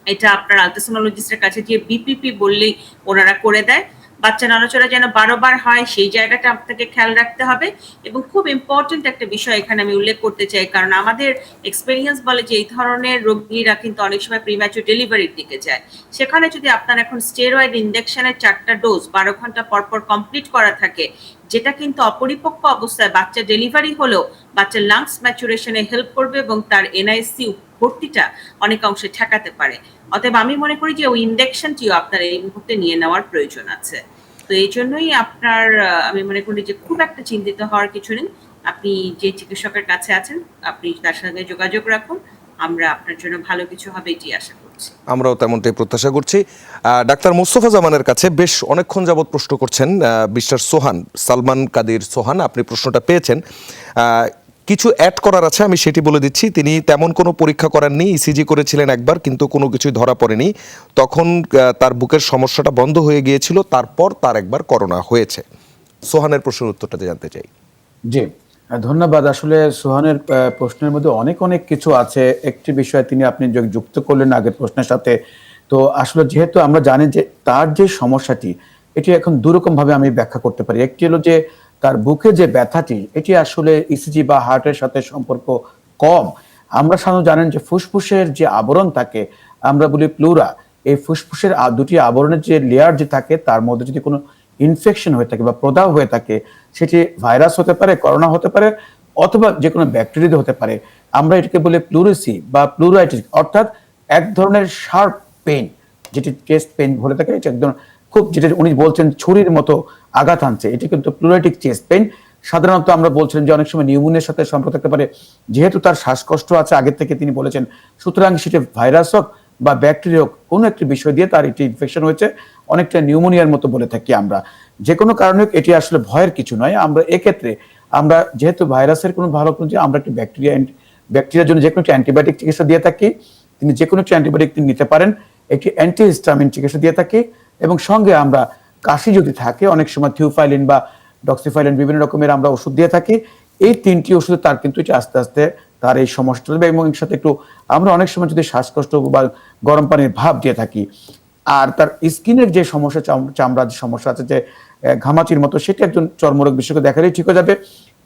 Speaker 6: এটা আপনার আলট্রাসোনোলজিস্টের কাছে যে বিপিপি বললেই ওনারা করে দেয়। বাচ্চা নড়াচড়া যেন বারবার হয় সেই জায়গাটা আপনাকে খেয়াল রাখতে হবে। এবং খুব ইম্পর্টেন্ট একটা বিষয় এখানে আমি উল্লেখ করতে চাই, কারণ আমাদের এক্সপেরিয়েন্স বলে যে এই ধরনের রোগীরা কিন্তু অনেক সময় প্রিম্যাচুর ডেলিভারির দিকে যায়। সেখানে যদি আপনার এখন স্টেরয়েড ইনজেকশনের 4টা ডোজ 12 ঘন্টা পর পর কমপ্লিট করা থাকে, যেটা কিন্তু অপরিপক্ক অবস্থায় বাচ্চা ডেলিভারি হলেও বাচ্চার লাংস ম্যাচুরেশনে হেল্প করবে এবং তার এনআইসি ভর্তিটা অনেক অংশে ঠেকাতে পারে। অতএব আমি মনে করি যে ওই ইনজেকশনটিও আপনার এই মুহূর্তে নিয়ে নেওয়ার প্রয়োজন আছে। তো এই জন্যই আপনার আমি মনে করি যে খুব একটা চিন্তিত হওয়ার কিছু নেই। আপনি যে চিকিৎসকের কাছে আছেন আপনি তার সঙ্গে যোগাযোগ রাখুন, আমরা আপনার জন্য ভালো কিছু হবে এটি আশা করছি।
Speaker 1: আমরাও তেমনটাই প্রত্যাশা করছি। ডাক্তার মোস্তফা জামানের কাছে বেশ অনেকক্ষণ যাবৎ প্রশ্ন করছেন মিস্টার সোহান, সালমান কাদির সোহান, আপনি প্রশ্নটা পেয়েছেন। কিছু অ্যাড করার আছে, আমি সেটি বলে দিচ্ছি। তিনি তেমন কোনো পরীক্ষা করেননি, ইসিজি করেছিলেন একবার, কিন্তু কোনো কিছুই ধরা পড়েনি। তখন তার বুকের সমস্যাটা বন্ধ হয়ে গিয়েছিল, তারপর তার একবার করোনা হয়েছে। সোহানের প্রশ্নের উত্তরটা জানতে চাই।
Speaker 2: জি ধন্যবাদ। আসলে সোহানের প্রশ্নের মধ্যে অনেক অনেক কিছু আছে। একটি বিষয় তিনি আপনি যুক্ত করলেন আগের প্রশ্নের সাথে। তো আসলে যেহেতু আমরা জানি যে তার যে সমস্যাটি, এটি এখন দুরকম ভাবে আমি ব্যাখ্যা করতে পারি। একটি হলো যে তার বুকে যে ব্যথাটি, এটি আসলে ইসিজি বা হার্টের সাথে সম্পর্ক কম। আমরা সাধারণত জানেন যে ফুসফুসের যে আবরণ থাকে, আমরা বলি প্লুরা, এই ফুসফুসের দুটি আবরণের যে লেয়ার যে থাকে তার মধ্যে যদি কোনো ইনফেকশন হয়ে থাকে বা প্রদাহ হয়ে থাকে, সেটি ভাইরাস হতে পারে, করোনা হতে পারে, অথবা যে কোনো ব্যাকটেরিয়া হতে পারে। আমরা এটাকে বলি প্লুরিসি বা প্লুরাইটিস, অর্থাৎ এক ধরনের শার্প পেইন, যেটি চেস্ট পেইন বলে থাকে। এটা একদম খুব, যেটা উনি বলছেন ছুরির মতো আঘাত আনছে, এটি কিন্তু প্লুরাইটিক চেস্ট পেইন। সাধারণত আমরা বলছিলাম যে অনেক সময় নিউমোনিয়ার সাথে সম্পর্ক থাকতে পারে, যেহেতু তার শ্বাসকষ্ট আছে আগে থেকে তিনি বলেছেন, সুতরাং সেটা ভাইরাস হোক বা ব্যাকটেরিয়া হোক, কোনো একটি বিষয় দিয়ে তার এটি ইনফেকশন হয়েছে, অনেকটা নিউমোনিয়ার মতো বলে থাকি আমরা। যে কোনো কারণে হোক, এটি আসলে ভয়ের কিছু নয়। আমরা এক্ষেত্রে আমরা যেহেতু ভাইরাসের কোনো ভালো কোনো, আমরা একটি ব্যাকটেরিয়ার জন্য যে কোনো একটি অ্যান্টিবায়োটিক চিকিৎসা দিয়ে থাকি, তিনি যে কোনো একটি অ্যান্টিবায়োটিক তিনি নিতে পারেন, একটি অ্যান্টিহিস্টামিন চিকিৎসা দিয়ে থাকি, এবং সঙ্গে আমরা কাশি যদি থাকে অনেক সময় থিওফাইলিন বা ডক্সিফাইলিন বিভিন্ন রকমের আমরা ওষুধ দিয়ে থাকি। এই 3টি ওষুধে তার কিন্তু এটা আস্তে আস্তে তার এই সমস্যা চলবে, এবং এর সাথে একটু আমরা অনেক সময় যদি শ্বাসকষ্ট বা গরম পানির ভাপ দিয়ে থাকি, আর তার স্কিনের যে সমস্যা, চামড়ার যে সমস্যা আছে, যে ঘামাচির মতো, সেটা একজন চর্মরোগ বিশেষজ্ঞ দেখালেই ঠিক হয়ে যাবে।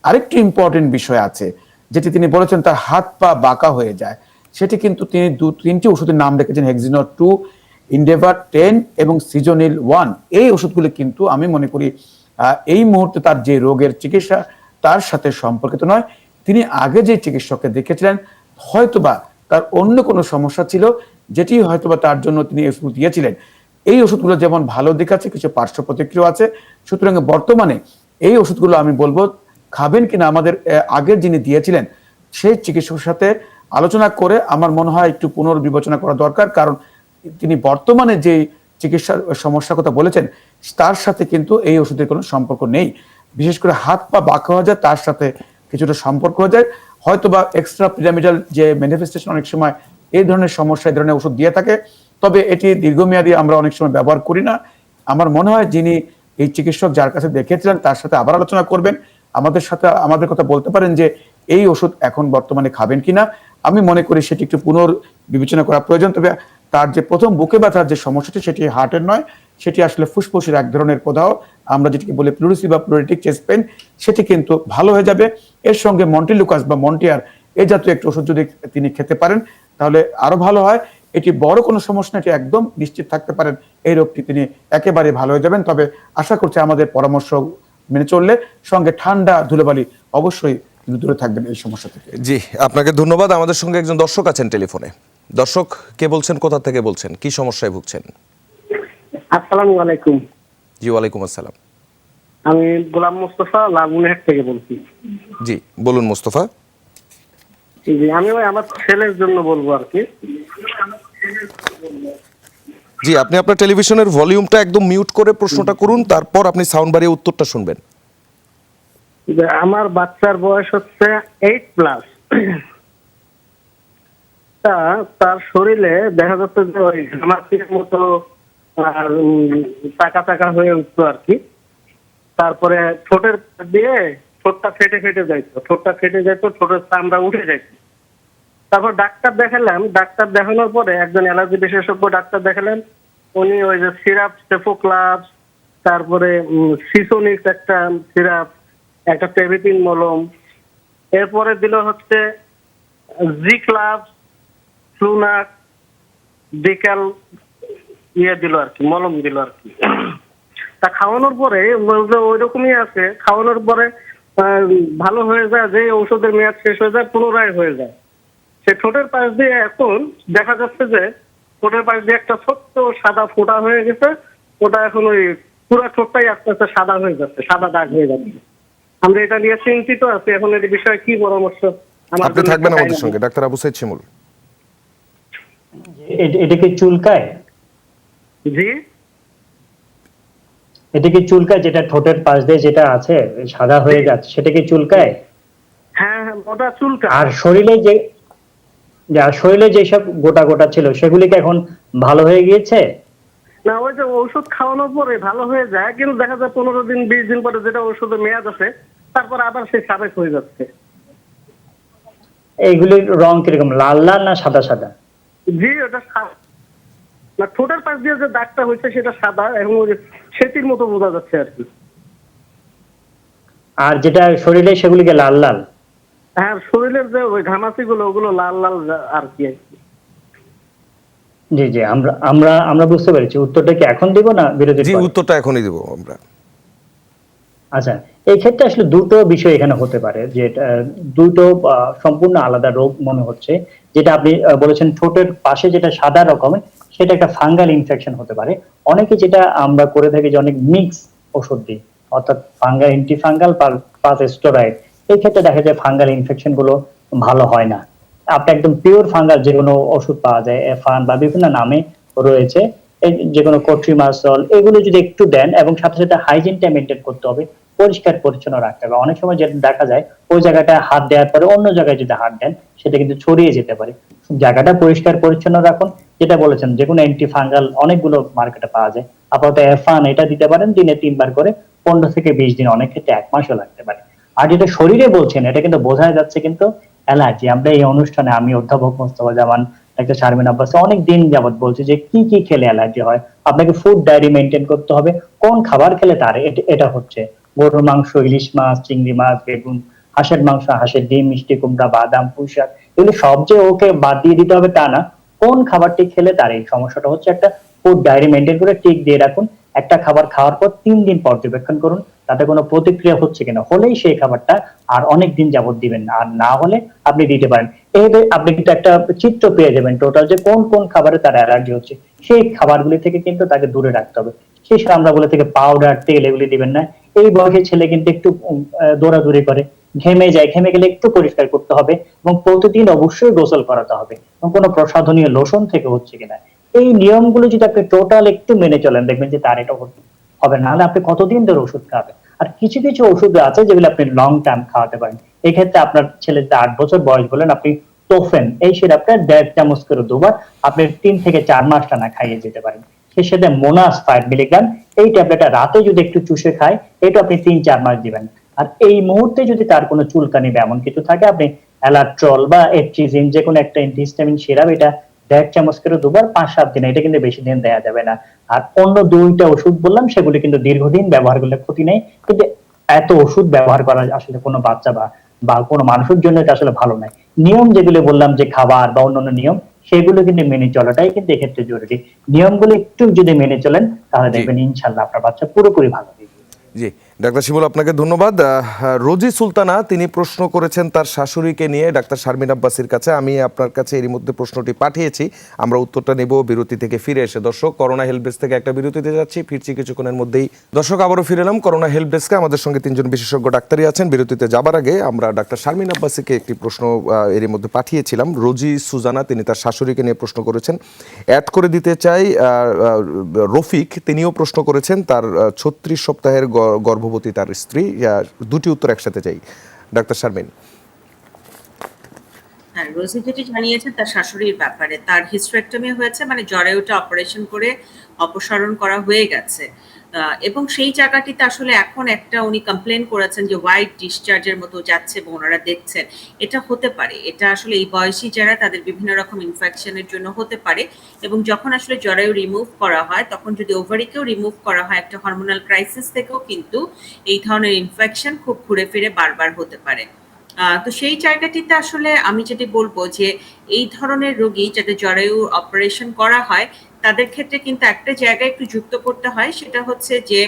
Speaker 2: আরেকটি ইম্পর্টেন্ট বিষয় আছে যেটি তিনি বলেছেন, তার হাত পা বাঁকা হয়ে যায়, সেটি কিন্তু তিনি 2-3টি ওষুধের নাম রেখেছেন, হেক্সিনর 2, ইন্ডেভার 10 এবং সিজনিল 1। এই ওষুধগুলো কিন্তু আমি মনে করি এই মুহূর্তে তার যে রোগের চিকিৎসা তার সাথে সম্পর্কিত নয়। তিনি আগে যে চিকিৎসককে দেখেছিলেন, হয়তোবা তার অন্য কোনো সমস্যা ছিল, যেটি হয়তোবা তার জন্য তিনি ওষুধ দিয়েছিলেন। এই ওষুধগুলো যেমন ভালো দিক আছে, কিছু পার্শ্ব প্রতিক্রিয়া আছে। সুতরাং বর্তমানে এই ওষুধগুলো আমি বলবো খাবেন কিনা আমাদের আগের যিনি দিয়েছিলেন সেই চিকিৎসকের সাথে আলোচনা করে আমার মনে হয় একটু পুনর্বিবেচনা করা দরকার, কারণ তিনি বর্তমানে যে চিকিৎসার সমস্যার কথা বলেছেন তার সাথে কিন্তু এই ওষুধের কোনো সম্পর্ক নেই। বিশেষ করে হাত পা বাঁকা হয়ে যায়, তার সাথে কিছুটা সম্পর্ক হয়ে যায়, হয়তোবা এক্সট্রা পিরামিডাল যে ম্যানিফেস্টেশন অনেক সময় এই ধরনের সমস্যা, এই ধরনের ওষুধ দিয়ে থাকে, তবে এটি দীর্ঘমেয়াদী আমরা অনেক সময় ব্যবহার করি না। আমার মনে হয় যিনি এই চিকিৎসক যার কাছে দেখিয়েছিলেন তার সাথে আবার আলোচনা করবেন, আমাদের সাথে আমাদের কথা বলতে পারেন যে এই ওষুধ এখন বর্তমানে খাবেন কিনা। আমি মনে করি সেটি একটু পুনর্বিবেচনা করা প্রয়োজন। তবে তার যে প্রথম বুকে ব্যথার যে সমস্যাটি, সেটি হার্টের নয়, সেটি আসলে ফুসফুসের এক ধরনের প্রদাহ, আমরা যেটিকে বলি প্লুরিসি বা প্লুরিটিক চেস্ট পেইন, সেটি কিন্তু ভালো হয়ে যাবে। এর সঙ্গে মন্টিলুকাস বা মন্টিয়ার এই জাতীয় একটি ওষুধ যদি তিনি খেতে পারেন তাহলে আরো ভালো হয়। এটি বড় কোনো সমস্যা না, এটি একদম নিশ্চিত থাকতে পারেন এই রোগটি তিনি একেবারে ভালো হয়ে যাবেন। তবে আশা করছি আমাদের পরামর্শ মেনে চললে, সঙ্গে ঠান্ডা ধুলোবালি অবশ্যই দূরে থাকবেন এই সমস্যা থেকে।
Speaker 1: জি, আপনাকে ধন্যবাদ। আমাদের সঙ্গে একজন দর্শক আছেন টেলিফোনে। দর্শক, কে বলছেন, কোথা থেকে বলছেন, কি সমস্যায় ভুগছেন?
Speaker 8: আসসালামু আলাইকুম।
Speaker 1: জি, ওয়ালাইকুম আসসালাম।
Speaker 8: আমি গোলাম মোস্তফা লালমনিরহাট থেকে বলছি।
Speaker 1: জি, বলুন মোস্তফা।
Speaker 8: জি, আমি ওই আমার ছেলের জন্য বলবো আর কি।
Speaker 1: জি, আপনি আপনার টেলিভিশনের ভলিউমটা একদম মিউট করে প্রশ্নটা করুন, তারপর আপনি সাউন্ড বাড়িয়ে উত্তরটা শুনবেন।
Speaker 8: যে আমার বাচ্চার বয়স হচ্ছে 8+। তার শরীরে দেখা যাচ্ছে যে ওই ঘামাচির মতো টাকা টাকা হয়ে উঠতো আর কি। তারপরে ঠোঁটের দিয়ে ঠোঁটটা ফেটে ফেটে যাইতো, ঠোঁটের চামড়া উঠে যাইতো। তারপর ডাক্তার দেখালাম, ডাক্তার দেখানোর পরে একজন অ্যালার্জি বিশেষজ্ঞ ডাক্তার দেখালেন, উনি ওই যে সিরাপ সেফোক্লাভস, তারপরে সিসোনিক্স একটা সিরাপ, একটা টেবিপিন মলম, এরপরে দিল হচ্ছে জিক্লাভ, ফ্লুনাক, ডিক্যাল দিল আর কি, মলম দিল আর কি। তা খাওয়ানোর পরে ওই রকমই আছে, খাওয়ানোর পরে ভালো হয়ে যায়, যে ঔষধের মেয়াদ শেষ হয়ে যায় পুনরায় হয়ে যায়। সে ঠোঁটের পাশ দিয়ে এখন দেখা যাচ্ছে যে ঠোঁটের পাশ দিয়ে একটা ছোট্ট সাদা ফোঁটা হয়ে গেছে, ওটা এখন ওই পুরো ঠোঁটটাই আস্তে আস্তে সাদা হয়ে যাচ্ছে, সাদা দাগ হয়ে যাচ্ছে। আমরা এটা নিয়ে চিন্তিত আছি, এখন এর বিষয়ে কি পরামর্শ?
Speaker 1: আপনি থাকবেন আমাদের সঙ্গে, ডাক্তার আবু সাইদ শিমুল।
Speaker 4: এটা কি চুলকায়?
Speaker 8: জি,
Speaker 4: এটা কি চুলকায়? যেটা ঠোঁটের পাশ দিয়ে যেটা আছে সাদা হয়ে যাচ্ছে, সেটা কি চুলকায়?
Speaker 8: হ্যাঁ হ্যাঁ, ওটা চুলকায়।
Speaker 4: আর শরীরে যেসব গোটা গোটা ছিল সেগুলি কি এখন ভালো হয়ে গিয়েছে?
Speaker 8: না, ওই যে ওষুধ খাওয়ানোর পরে ভালো হয়ে যায়, কিন্তু দেখা যায় 15 দিন 20 দিন পরে যেটা ওষুধের মেয়াদ আছে তারপর আবার সে সাবেক হয়ে যাচ্ছে।
Speaker 4: এইগুলির রং কিরকম, লাল লাল না সাদা সাদা?
Speaker 8: জি, ওটা না, ঠোঁটের পাশ দিয়ে যে দাগটা হয়েছে সেটা সাদা, এখন ওই সেটির মতো বোঝা যাচ্ছে আর কি।
Speaker 4: আর যেটা শরীরে সেগুলিকে লাল লাল?
Speaker 8: হ্যাঁ, শরীরের যে ওই ঘামাচি গুলো ওগুলো লাল লাল আর কি।
Speaker 4: জি জি, আমরা বুঝতে পেরেছি। উত্তরটা কি এখন দিব না বিরতি?
Speaker 1: জি, উত্তরটা এখনই দেব আমরা।
Speaker 4: আচ্ছা, এই ক্ষেত্রে আসলে দুটো বিষয় এখানে হতে পারে, যে দুটো সম্পূর্ণ আলাদা রোগ মনে হচ্ছে। যেটা আপনি বলেছেন ঠোঁটের পাশে যেটা সাদা রকমের, সেটা একটা ফাঙ্গাল ইনফেকশন হতে পারে। অনেকে যেটা আমরা করে থাকি যে অনেক মিক্স ওষুধ দিই, অর্থাৎ ফাঙ্গাল, অ্যান্টিফাঙ্গাল প্লাস স্টেরয়েড। এই ক্ষেত্রে দেখা যায় ফাঙ্গাল ইনফেকশন গুলো ভালো হয় না। আপনি একদম পিওর ফাঙ্গাল যে কোনো ওষুধ পাওয়া যায়, এফান বা বিভিন্ন নামে রয়েছে, এই যে কোনো কোট্রিমাসল, এগুলো যদি একটু দেন এবং সাথে সাথে হাইজিনটা মেনটেন করতে হবে, পরিষ্কার পরিচ্ছন্ন রাখতে হবে। অনেক সময় যেটা দেখা যায় ওই জায়গাটা হাত দেওয়ার পরে অন্য জায়গায় যদি হাত দেন সেটা কিন্তু ছড়িয়ে যেতে পারে। জায়গাটা পরিষ্কার পরিচ্ছন্ন রাখুন। যেটা বলেছেন যে কোনো অ্যান্টি ফাঙ্গাল অনেকগুলো মার্কেটে পাওয়া যায়, আপাতত এফান এটা দিতে পারেন দিনে 3 বার করে, 15 থেকে 20 দিন, অনেক ক্ষেত্রে 1 মাসও লাগতে পারে। আর যেটা শরীরে বলছেন এটা কিন্তু বোঝা যাচ্ছে কিন্তু অ্যালার্জি। আমরা এই অনুষ্ঠানে আমি অধ্যাপক মোস্তফা জামান, ডাক্তার শারমিন আব্বাস অনেক দিন যাবত বলছি যে কি কি খেলে অ্যালার্জি হয়। আপনাকে ফুড ডায়েরি মেনটেন করতে হবে, কোন খাবার খেলে তার এটা হচ্ছে। গরুর মাংস, ইলিশ মাছ, চিংড়ি মাছ, বেগুন, হাঁসের মাংস, হাঁসের ডিম, মিষ্টি কুমড়া, বাদাম, পুঁই শাক, এগুলো সব যে ওকে বাদ দিয়ে দিতে হবে তা না। কোন খাবারটি খেলে তার এই সমস্যাটা হচ্ছে, একটা ফুড ডায়েরি মেনটেন করে টিক দিয়ে রাখুন। একটা খাবার খাওয়ার পর 3 দিন পর্যবেক্ষণ করুন তাতে কোনো প্রতিক্রিয়া হচ্ছে কিনা। হলেই সেই খাবারটা আর অনেক দিন যাবত দিবেন না, আর না হলে আপনি দিতে পারেন। এইভাবে আপনি কিন্তু একটা চিত্র পেয়ে যাবেন টোটাল যে কোন কোন খাবারে তার অ্যালার্জি হচ্ছে। সেই খাবারগুলি থেকে কিন্তু তাকে দূরে রাখতে হবে। সেই সাথে আমরা বলে থেকে পাউডার, তেল এগুলি দিবেন না। এই বয়সে ছেলে কিন্তু একটু দৌড়াদৌড়ি করে, ঘেমে যায়, ঘেমে গেলে একটু পরিষ্কার করতে হবে এবং প্রতিদিন অবশ্যই গোসল করাতে হবে, এবং কোনো প্রসাধনীয় লোশন থেকে হচ্ছে কিনা। এই নিয়মগুলো যদি আপনি টোটাল একটু মেনে চলেন দেখবেন যে তার এটা হবে। নাহলে আপনি কতদিন ধরে ওষুধ খাবেন। আর কিছু কিছু ওষুধ আছে যেগুলো আপনি লং টার্ম খাওয়াতে পারেন। এই ক্ষেত্রে আপনার ছেলে 8 বছর বয়স বলেন, আপনি টোফেন এই সিরাপটা 1.5 চামচ করে 2 বার আপনি 3 থেকে 4 মাস টানা খাইয়ে যেতে পারেন। সেই সাথে মোনাস 5 মিলিগ্রাম এই ট্যাবলেটটা রাতে যদি একটু চুষে খায়, এটা আপনি 3-4 মাস দিবেন। আর এই মুহূর্তে যদি তার কোনো চুলকানি বা এমন কিছু থাকে, আপনি অ্যালাট্রল বা এট্রিজিন যে কোনো একটা অ্যান্টিহিস্টামিন সিরাপ, এটা 1.5 চামচ করে 2 বার 5-7 দিন, এটা কিন্তু বেশি দিন দেওয়া যাবে না। আর অন্য 2টা ওষুধ বললাম সেগুলি কিন্তু দীর্ঘদিন ব্যবহার করলে ক্ষতি নেই, কিন্তু এত ওষুধ ব্যবহার করা আসলে কোনো বাচ্চা বা কোনো মানুষের জন্য এটা আসলে ভালো নয়। নিয়ম যেগুলো বললাম যে খাবার বা অন্যান্য নিয়ম, সেগুলো কিন্তু মেনে চলাটাই কিন্তু এক্ষেত্রে জরুরি। নিয়মগুলো একটু যদি মেনে চলেন তাহলে দেখবেন ইনশাল্লাহ আপনার বাচ্চা পুরোপুরি ভালো হবে।
Speaker 1: জি, ডাক্তার শিমুল আপনাকে ধন্যবাদ। রোজি সুলতানা তিনি প্রশ্ন করেছেন তার শাশুড়িকে নিয়ে ডাক্তার শারমিন আব্বাসীর কাছে। আমি আপনার কাছে এরই মধ্যে প্রশ্নটি পাঠিয়েছি, আমরা উত্তরটা নেব বিরতি থেকে ফিরে এসে। দর্শক, করোনা হেল্প ডেস্ক থেকে একটা বিরতিতে যাচ্ছি, ফিরছি কিছুক্ষণের মধ্যেই। দর্শক, আবারও ফিরে এলাম করোনা হেল্প ডেস্কে। আমাদের সঙ্গে 3জন বিশেষজ্ঞ ডাক্তারই আছেন। বিরতিতে যাবার আগে আমরা ডাক্তার শারমিন আব্বাসীকে একটি প্রশ্ন এরই মধ্যে পাঠিয়েছিলাম। রোজি সুজানা তিনি তার শাশুড়িকে নিয়ে প্রশ্ন করেছেন। অ্যাড করে দিতে চাই রফিক, তিনিও প্রশ্ন করেছেন তার 36 সপ্তাহের গর্ভবতী তার স্ত্রী। দুটি উত্তর একসাথে চাই ডাক্তার শারমিন।
Speaker 6: হ্যাঁ, রোজি যেটি জানিয়েছেন তার শাশুড়ির ব্যাপারে, তার হিস্টেরেক্টমি হয়েছে, মানে জরায়ুটা অপারেশন করে অপসারণ করা হয়ে গেছে, এবং সেই জায়গাটিতে আসলে এখন একটা উনি কমপ্লেন করেছেন যে হোয়াইট ডিসচার্জের মতো যাচ্ছে এবং ওনারা দেখছেন। এটা হতে পারে, এটা আসলে এই বয়সী যারা তাদের বিভিন্ন রকম ইনফেকশনের জন্য হতে পারে, এবং যখন আসলে জরায়ু রিমুভ করা হয় তখন যদি ওভারিকেও রিমুভ করা হয় একটা হরমোনাল ক্রাইসিস থেকেও কিন্তু এই ধরনের ইনফেকশন খুব ঘুরে ফিরে বারবার হতে পারে। তো সেই জায়গাটিতে আসলে আমি যেটি বলবো যে এই ধরনের রোগী যাদের জরায়ু অপারেশন করা হয় তাদের ক্ষেত্রে কিন্তু একটা জায়গায় একটু যুক্ত করতে হয়, সেটা হচ্ছে যে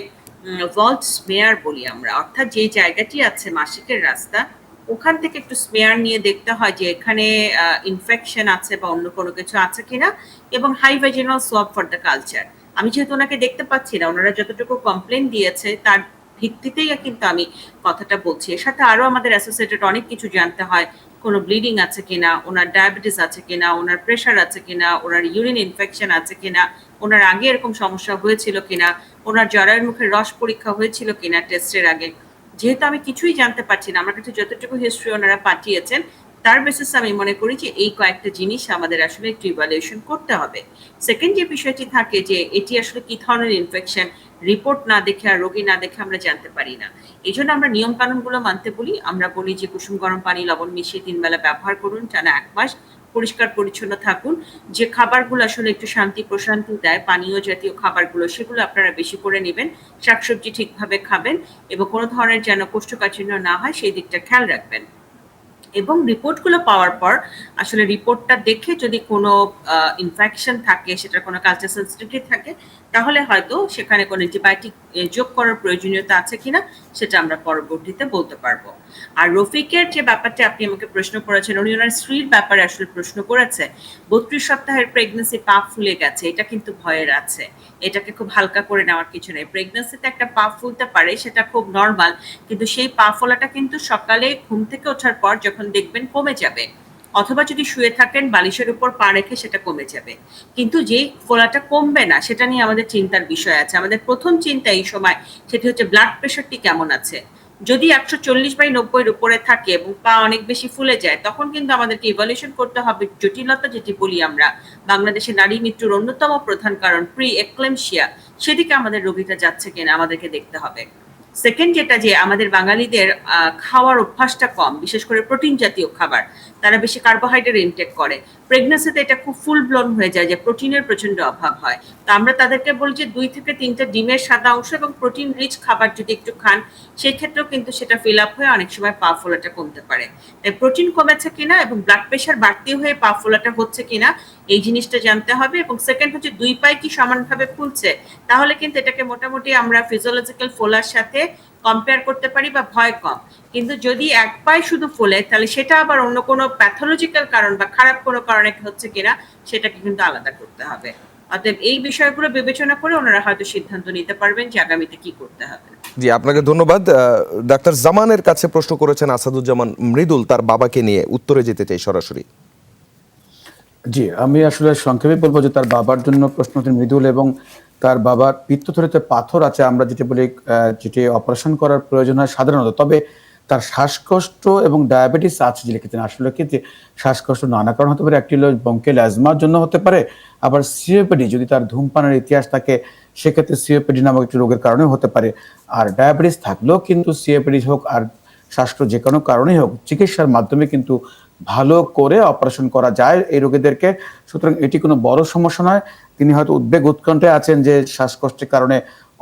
Speaker 6: ভল্ট স্মেয়ার বলি আমরা, অর্থাৎ যে জায়গাটি আছে মাসিকের রাস্তা ওখান থেকে একটু স্মেয়ার নিয়ে দেখতে হয় যে এখানে ইনফেকশন আছে বা অন্য কোনো কিছু আছে কিনা, এবং high vaginal swab for the culture. আমি যেহেতু ওনাকে দেখতে পাচ্ছি না, ওনারা যতটুকু কমপ্লেন দিয়েছে তার ভিত্তিতেই কিন্তু আমি কথাটা বলছি। এর সাথে আরো আমাদের অ্যাসোসিয়েটেড অনেক কিছু জানতে হয়, কোনো ব্লিডিং আছে কিনা, ওনার ডায়াবেটিস আছে কিনা, ওনার প্রেশার আছে কিনা, ওনার ইউরিন ইনফেকশন আছে কিনা, ওনার আগে এরকম সমস্যা হয়েছিল কিনা, ওনার জরায়ুর মুখের রস পরীক্ষা হয়েছিল কিনা টেস্টের আগে। যেহেতু আমি কিছুই জানতে পারছি না, আমার কাছে যতটুকু হিস্ট্রি ওনারা পাঠিয়েছেন তার বেসিসে আমি মনে করি যে এই কয়েকটা জিনিস আমাদের আসলে একটু ইভ্যালুয়েশন করতে হবে। সেকেন্ড যে বিষয়টি থাকে যে এটি আসলে কি ধরনের ইনফেকশন, রিপোর্ট না দেখে আর রোগী না দেখে আমরা জানতে পারি না। এই জন্য আমরা নিয়ম কানুনগুলো মানতে বলি। আমরা বলি যে কুসুম গরম পানি লবণ মিশিয়ে 3 বেলা ব্যবহার করুন টানা 1 মাস, পরিষ্কার পরিচ্ছন্ন থাকুন। যে খাবারগুলো আসলে একটু শান্তি প্রশান্তি দেয়, পানীয় জাতীয় খাবারগুলো, সেগুলো আপনারা বেশি করে নেবেন, শাকসবজি ঠিকভাবে খাবেন, এবং কোনো ধরনের যেন কোষ্ঠকাঠিন্য না হয় সেই দিকটা খেয়াল রাখবেন। এবং রিপোর্টগুলো পাওয়ার পর আসলে রিপোর্টটা দেখে যদি কোনো ইনফেকশন থাকে, সেটার কোনো কালচার সেন্সিটিভিটি থাকে, তাহলে হয়তো সেখানে কোনো অ্যান্টিবায়োটিক যোগ করার প্রয়োজনীয়তা আছে কিনা সেটা আমরা পরবর্তীতে বলতে পারবো। আর রফিকের যে ব্যাপারটা আপনি আমাকে প্রশ্ন করেছেন, উনি ওনার স্ত্রীর ব্যাপারে আসলে প্রশ্ন করেছে। 32 সপ্তাহের প্রেগন্যান্সি পা ফুলে গেছে, এটা কিন্তু ভয়ের আছে, এটাকে খুব হালকা করে নেওয়ার কিছু নেই। প্রেগন্যান্সিতে একটা পা ফুলতে পারে, সেটা খুব নর্মাল, কিন্তু সেই পা ফোলাটা কিন্তু সকালে ঘুম থেকে ওঠার পর যখন দেখবেন কমে যাবে, অথবা যদি শুয়ে থাকেন বালিশের উপর পা রেখে সেটা কমে যাবে। কিন্তু যে ফোলাটা কমবে না সেটা নিয়ে আমাদের চিন্তার বিষয় আছে। আমাদের প্রথম চিন্তা এই সময় সেটি হচ্ছে ব্লাড প্রেশারটি কেমন আছে। যদি 140/90 উপরে থাকে এবং পা অনেক বেশি ফুলে যায়, তখন কিন্তু আমাদেরকে ইভালুয়েশন করতে হবে জটিলতা, যেটি বলি আমরা বাংলাদেশে নারী মৃত্যুর অন্যতম প্রধান কারণ প্রি এক্লেমশিয়া, সেদিকে আমাদের রোগীটা যাচ্ছে কিনা আমাদেরকে দেখতে হবে। সেকেন্ড যেটা, যে আমাদের বাঙালিদের খাওয়ার অভ্যাসটা কম, বিশেষ করে প্রোটিন জাতীয় খাবার, তারা বেশি কার্বোহাইড্রেট ইনটেক করে। প্রেগন্যান্সিতে এটা খুব ফুল ব্লোন হয়ে যায়, যে প্রোটিনের প্রচন্ড অভাব হয়। তো আমরা তাদেরকে বলি যে 2 থেকে 3টা ডিমের সাদা অংশ এবং প্রোটিন রিচ খাবার যদি একটু খান, সেই ক্ষেত্রেও কিন্তু সেটা ফিল আপ হয়ে অনেক সময় পা ফোলাটা কমতে পারে। তাই প্রোটিন কমেছে কিনা এবং ব্লাড প্রেশার বাড়তি হয়ে পা ফোলাটা হচ্ছে কিনা এই জিনিসটা জানতে হবে। এবং সেকেন্ড হচ্ছে 2 পায়ে কি সমানভাবে ফুলছে, তাহলে কিন্তু এটাকে মোটামুটি আমরা ফিজিওলজিক্যাল ফোলার সাথে কম্পেয়ার করতে পারি বা ভয় কম। কিন্তু যদি এক পায়ে শুধু ফোলে, তাহলে সেটা আবার অন্য কোনো প্যাথোলজিক্যাল কারণ বা খারাপ কোনো কারণে হচ্ছে কিনা সেটাকে কিন্তু আলাদা করতে হবে। অতএব এই বিষয়গুলো বিবেচনা করে ওনারা হয়তো সিদ্ধান্ত নিতে পারবেন যে আগামীতে কি করতে হবে।
Speaker 1: জি, আপনাকে ধন্যবাদ। ডাক্তার জামানের কাছে প্রশ্ন করেছেন আসাদুজ্জামান মৃদুল, তার বাবাকে নিয়ে। উত্তরে যেতে চাই সরাসরি।
Speaker 2: জি, আমি আসলে সংক্ষেপে বলবো যে তার বাবার জন্য প্রশ্ন হচ্ছে মৃদুল, এবং তার বাবার পিত্তথলিতে পাথর আছে, আমরা যেটি বলি, যেটি অপারেশন করার প্রয়োজন হয় সাধারণত। তবে তার শ্বাসকষ্ট এবং ডায়াবেটিস আছে যে লিখেছেন। আসলে কি যে শ্বাসকষ্ট নানা কারণ হতে পারে, একটি হলো ব্রঙ্কিয়াল অ্যাজমার জন্য হতে পারে, আবার সিওপিডি যদি তার ধূমপানের ইতিহাস থাকে সেক্ষেত্রে সিওপিডি নামক একটি রোগের কারণে হতে পারে। আর ডায়াবেটিস থাকলেও কিন্তু সিওপিডি হোক আর শ্বাসকষ্ট যে কোনো কারণেই হোক, চিকিৎসার মাধ্যমে কিন্তু ভালো করে অপারেশন করা যায় এই রোগীদেরকে। সুতরাং এটি কোনো বড় সমস্যা নয়। তিনি হয়তো উদ্বেগ উৎকণ্ঠায় আছেন যে শ্বাসকষ্টের কারণে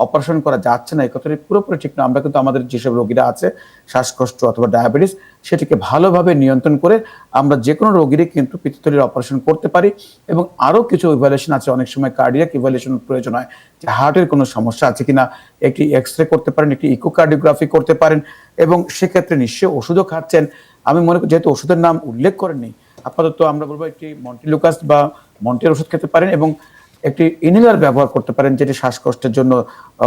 Speaker 2: অপারেশন করা যাচ্ছে না, এই কথাটি পুরোপুরি ঠিক না। আমরা কিন্তু আমাদের যেসব রোগীরা আছে শ্বাসকষ্ট অথবা ডায়াবেটিস, সেটিকে ভালোভাবে নিয়ন্ত্রণ করে আমরা যে কোনো রোগীরই কিন্তু পিত্তথলির অপারেশন করতে পারি। এবং আরও কিছু ইভ্যালুয়েশন আছে, অনেক সময় কার্ডিয়াক ইভ্যালুয়েশন প্রয়োজন হয়, যে হার্টের কোনো সমস্যা আছে কিনা, একটি এক্স রে করতে পারেন, একটি ইকোকার্ডিওগ্রাফি করতে পারেন, এবং সেক্ষেত্রে নিশ্চয়ই ওষুধও খাচ্ছেন। আমি মনে করি যেহেতু ওষুধের নাম উল্লেখ করেননি, আপাতত আমরা বলবো একটি মন্টিলুকাস বা মন্টের ওষুধ খেতে পারেন, এবং একটি ইনহেলার ব্যবহার করতে পারেন, যেটি শ্বাসকষ্টের জন্য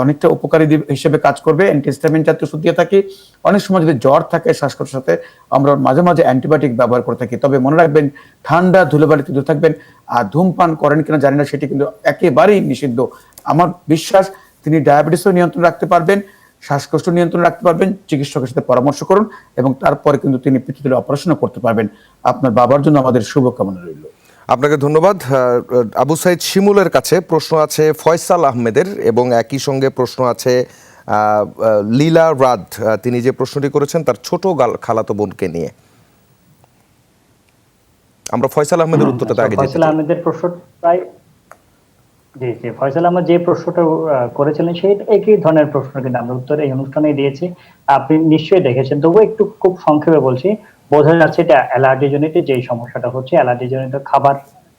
Speaker 2: অনেকটা উপকারী হিসেবে কাজ করবে। অ্যান্টিহিস্টামিন জাতীয় ওষুধ দিয়ে থাকি। অনেক সময় যদি জ্বর থাকে শ্বাসকষ্টের সাথে, আমরা মাঝে মাঝে অ্যান্টিবায়োটিক ব্যবহার করে থাকি। তবে মনে রাখবেন, ঠান্ডা ধুলোবালিতে দূরে থাকবেন। আর ধূমপান করেন কিনা জানি না, সেটি কিন্তু একেবারেই নিষিদ্ধ। আমার বিশ্বাস তিনি ডায়াবেটিসও নিয়ন্ত্রণ রাখতে পারবেন, শ্বাসকষ্ট নিয়ন্ত্রণ রাখতে পারবেন। চিকিৎসকের সাথে পরামর্শ করুন এবং তারপরে কিন্তু তিনি পিত্তথলির অপারেশনও করতে পারবেন। আপনার বাবার জন্য আমাদের শুভকামনা রইল।
Speaker 1: আপনাকে ধন্যবাদ। আবু সাইদ শিমুলের কাছে প্রশ্ন আছে ফয়সাল আহমেদের, এবং একই সঙ্গে প্রশ্ন আছে লীলা রাদ। তিনি যে প্রশ্নটি করেছেন তার ছোট খালাতো বোনকে নিয়ে। আমরা ফয়সাল আহমেদের উত্তরটা আগে যেতে
Speaker 4: ফয়সাল
Speaker 1: চাই।
Speaker 4: আহমেদের প্রশ্নটাই, জি জি, ফয়সাল আহমেদ যে প্রশ্নটা করেছিলেন সেই একই ধরনের প্রশ্ন কিন্তু আমরা উত্তর এই অনুষ্ঠানে দিয়েছি। আপনি নিশ্চয়ই দেখেছেন, তবুও একটু খুব সংক্ষেপে বলছি। বোঝা যাচ্ছে এটা অ্যালার্জি জনিত যে সমস্যাটা হচ্ছে, অ্যালার্জি জনিত খাবার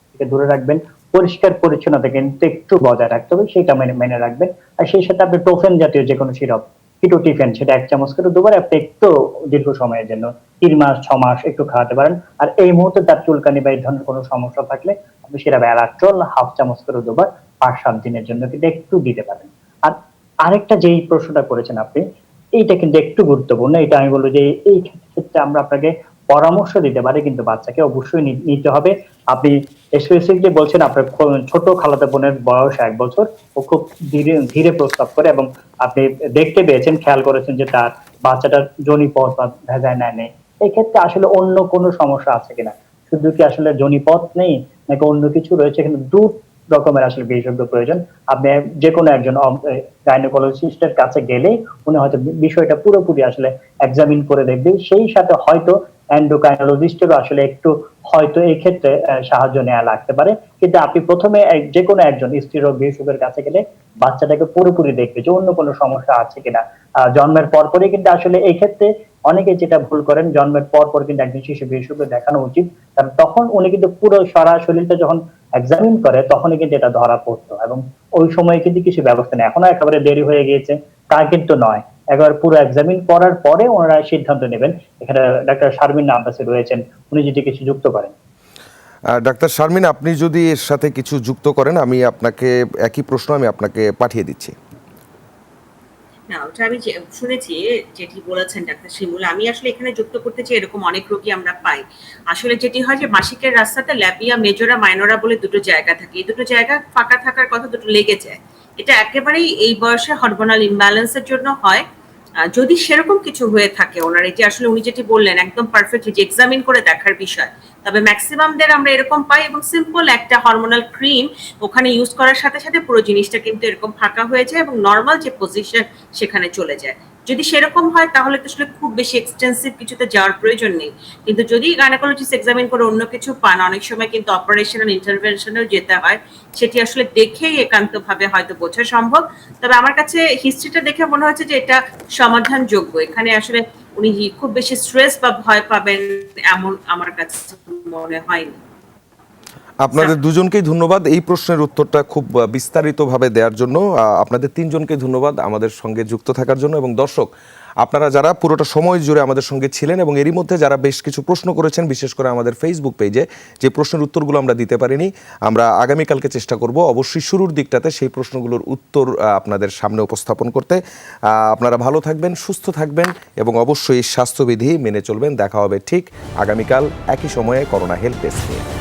Speaker 4: থেকে দূরে রাখবেন, পরিষ্কার পরিচ্ছন্নতা কিন্তু একটু বজায় রাখতে হবে, সেটা মেনে রাখবেন। আর সেই সাথে আপনি টোফেন জাতীয় যে কোনো সিরাপ, কিটোটিফেন, সেটা 1 চামচ করে দুবার আপনি একটু দীর্ঘ সময়ের জন্য 3 মাস 6 মাস একটু খাওয়াতে পারেন। আর এই মুহূর্তে তার চুলকানি বা এই ধরনের কোনো সমস্যা থাকলে আপনি সেটা অ্যালাট্রল 1/2 চামচ করে দুবার 5-7 দিনের জন্য কিন্তু একটু দিতে পারেন। আর আরেকটা যেই প্রশ্নটা করেছেন আপনি, এইটা কিন্তু একটু গুরুত্বপূর্ণ। এটা আমি বলবো যে এই ক্ষেত্রে আমরা আপনাকে পরামর্শ দিতে পারি, কিন্তু বাচ্চাকে অবশ্যই নিতে হবে। আপনি স্পেসিফিকলি বলছেন আপনার ছোট খালাতো বোনের বয়স 1 বছর, ও খুব ধীরে ধীরে প্রস্রাব করে, এবং আপনি দেখতে পেয়েছেন, খেয়াল করেছেন যে তার বাচ্চাটার যোনিপথ বা ভেজাইনা নেই। এই ক্ষেত্রে আসলে অন্য কোনো সমস্যা আছে কিনা, শুধু কি আসলে যোনিপথ নেই নাকি অন্য কিছু রয়েছে? কিন্তু 2 রকমের আসলে বিশেষজ্ঞ প্রয়োজন। আপনি যে কোনো একজন গাইনোকোলজিস্টের কাছে গেলেই উনি হয়তো বিষয়টা পুরোপুরি আসলে এক্সামিন করে দেখবে। সেই সাথে হয়তো এন্ডোক্রাইনোলজিস্টেরও আসলে একটু হয়তো এই ক্ষেত্রে সাহায্য নেওয়া লাগতে পারে। কিন্তু আপনি প্রথমে যে কোনো একজন স্ত্রী রোগ বিশেষজ্ঞের কাছে গেলে বাচ্চাটাকে পুরোপুরি দেখবে যে অন্য কোনো সমস্যা আছে কিনা। জন্মের পরপরই কিন্তু আসলে এই ক্ষেত্রে অনেকে যেটা ভুল করেন, জন্মের পর কিন্তু একজন শিশু বিশেষজ্ঞ দেখানো উচিত, কারণ তখন উনি কিন্তু পুরো সারা শরীরটা যখন এক্সামিন করে তখনই কিন্তু এটা ধরা পড়তো, এবং ওই সময় কিন্তু কিছু ব্যবস্থা নেই। এখনো একেবারে দেরি হয়ে গিয়েছে তা কিন্তু নয়। একবার পুরো এক্সামিন করার পরে ওনারা সিদ্ধান্ত নেবেন। এখানে ডাক্তার শারমিন আব্বাসী রয়েছেন, উনি যদি কিছু যুক্ত করেন।
Speaker 1: ডাক্তার শারমিন, আপনি যদি এর সাথে কিছু যুক্ত করেন, আমি আপনাকে একই প্রশ্ন আমি আপনাকে পাঠিয়ে দিচ্ছি।
Speaker 6: না, ওটা আমি শুনেছি যেটি বলেছেন ডাক্তার শিমুল। আমি আসলে এখানে যুক্ত করতে চাই, এরকম অনেক রোগী আমরা পাই। আসলে যেটি হয় যে মাসিকের রাস্তাতে ল্যাবিয়া মেজরা মাইনরা বলে দুটো জায়গা থাকে। এই দুটো জায়গা ফাঁকা থাকার কথা, দুটো লেগে যায়। এটা একেবারেই এই বয়সে হরমোনাল ইমব্যালেন্সের জন্য হয়। যদি সেরকম কিছু হয়ে থাকে ওনার, এটি আসলে উনি যেটি বললেন একদম পারফেক্ট, যে এক্সামিন করে দেখার বিষয়। তবে ম্যাক্সিমামদের আমরা এরকম পাই, এবং সিম্পল একটা হরমোনাল ক্রিম ওখানে ইউজ করার সাথে সাথে পুরো জিনিসটা কিন্তু এরকম ফাঁকা হয়ে যায় এবং নর্মাল যে পজিশন সেখানে চলে যায়। যদি সেরকম হয় তাহলে তো আসলে খুব বেশি এক্সটেন্সিভ কিছুতে যাওয়ার প্রয়োজন নেই। কিন্তু যদি গাইনোকোলজিস্ট এক্সামিন করে অন্য কিছু পান, অনেক সময় কিন্তু অপারেশনাল ইন্টারভেনশনেও যেতে হয়। সেটি আসলে দেখেই একান্তভাবে হয়তো বোঝা সম্ভব। তবে আমার কাছে হিস্ট্রিটা দেখে মনে হচ্ছে যে এটা সমাধানযোগ্য। এখানে আসলে উনি খুব বেশি স্ট্রেস বা ভয় পাবেন এমন আমার কাছে মনে হয়নি।
Speaker 1: আপনাদের দুজনকেই ধন্যবাদ এই প্রশ্নের উত্তরটা খুব বিস্তারিতভাবে দেওয়ার জন্য। আপনাদের তিনজনকে ধন্যবাদ আমাদের সঙ্গে যুক্ত থাকার জন্য। এবং দর্শক, আপনারা যারা পুরোটা সময় জুড়ে আমাদের সঙ্গে ছিলেন এবং এরই মধ্যে যারা বেশ কিছু প্রশ্ন করেছেন, বিশেষ করে আমাদের ফেসবুক পেজে যে প্রশ্নের উত্তরগুলো আমরা দিতে পারিনি, আমরা আগামীকালকে চেষ্টা করব অবশ্যই শুরুর দিকটাতে সেই প্রশ্নগুলোর উত্তর আপনাদের সামনে উপস্থাপন করতে। আপনারা ভালো থাকবেন, সুস্থ থাকবেন এবং অবশ্যই স্বাস্থ্যবিধি মেনে চলবেন। দেখা হবে ঠিক আগামীকাল একই সময়ে করোনা হেল্প ডেস্ক নিয়ে।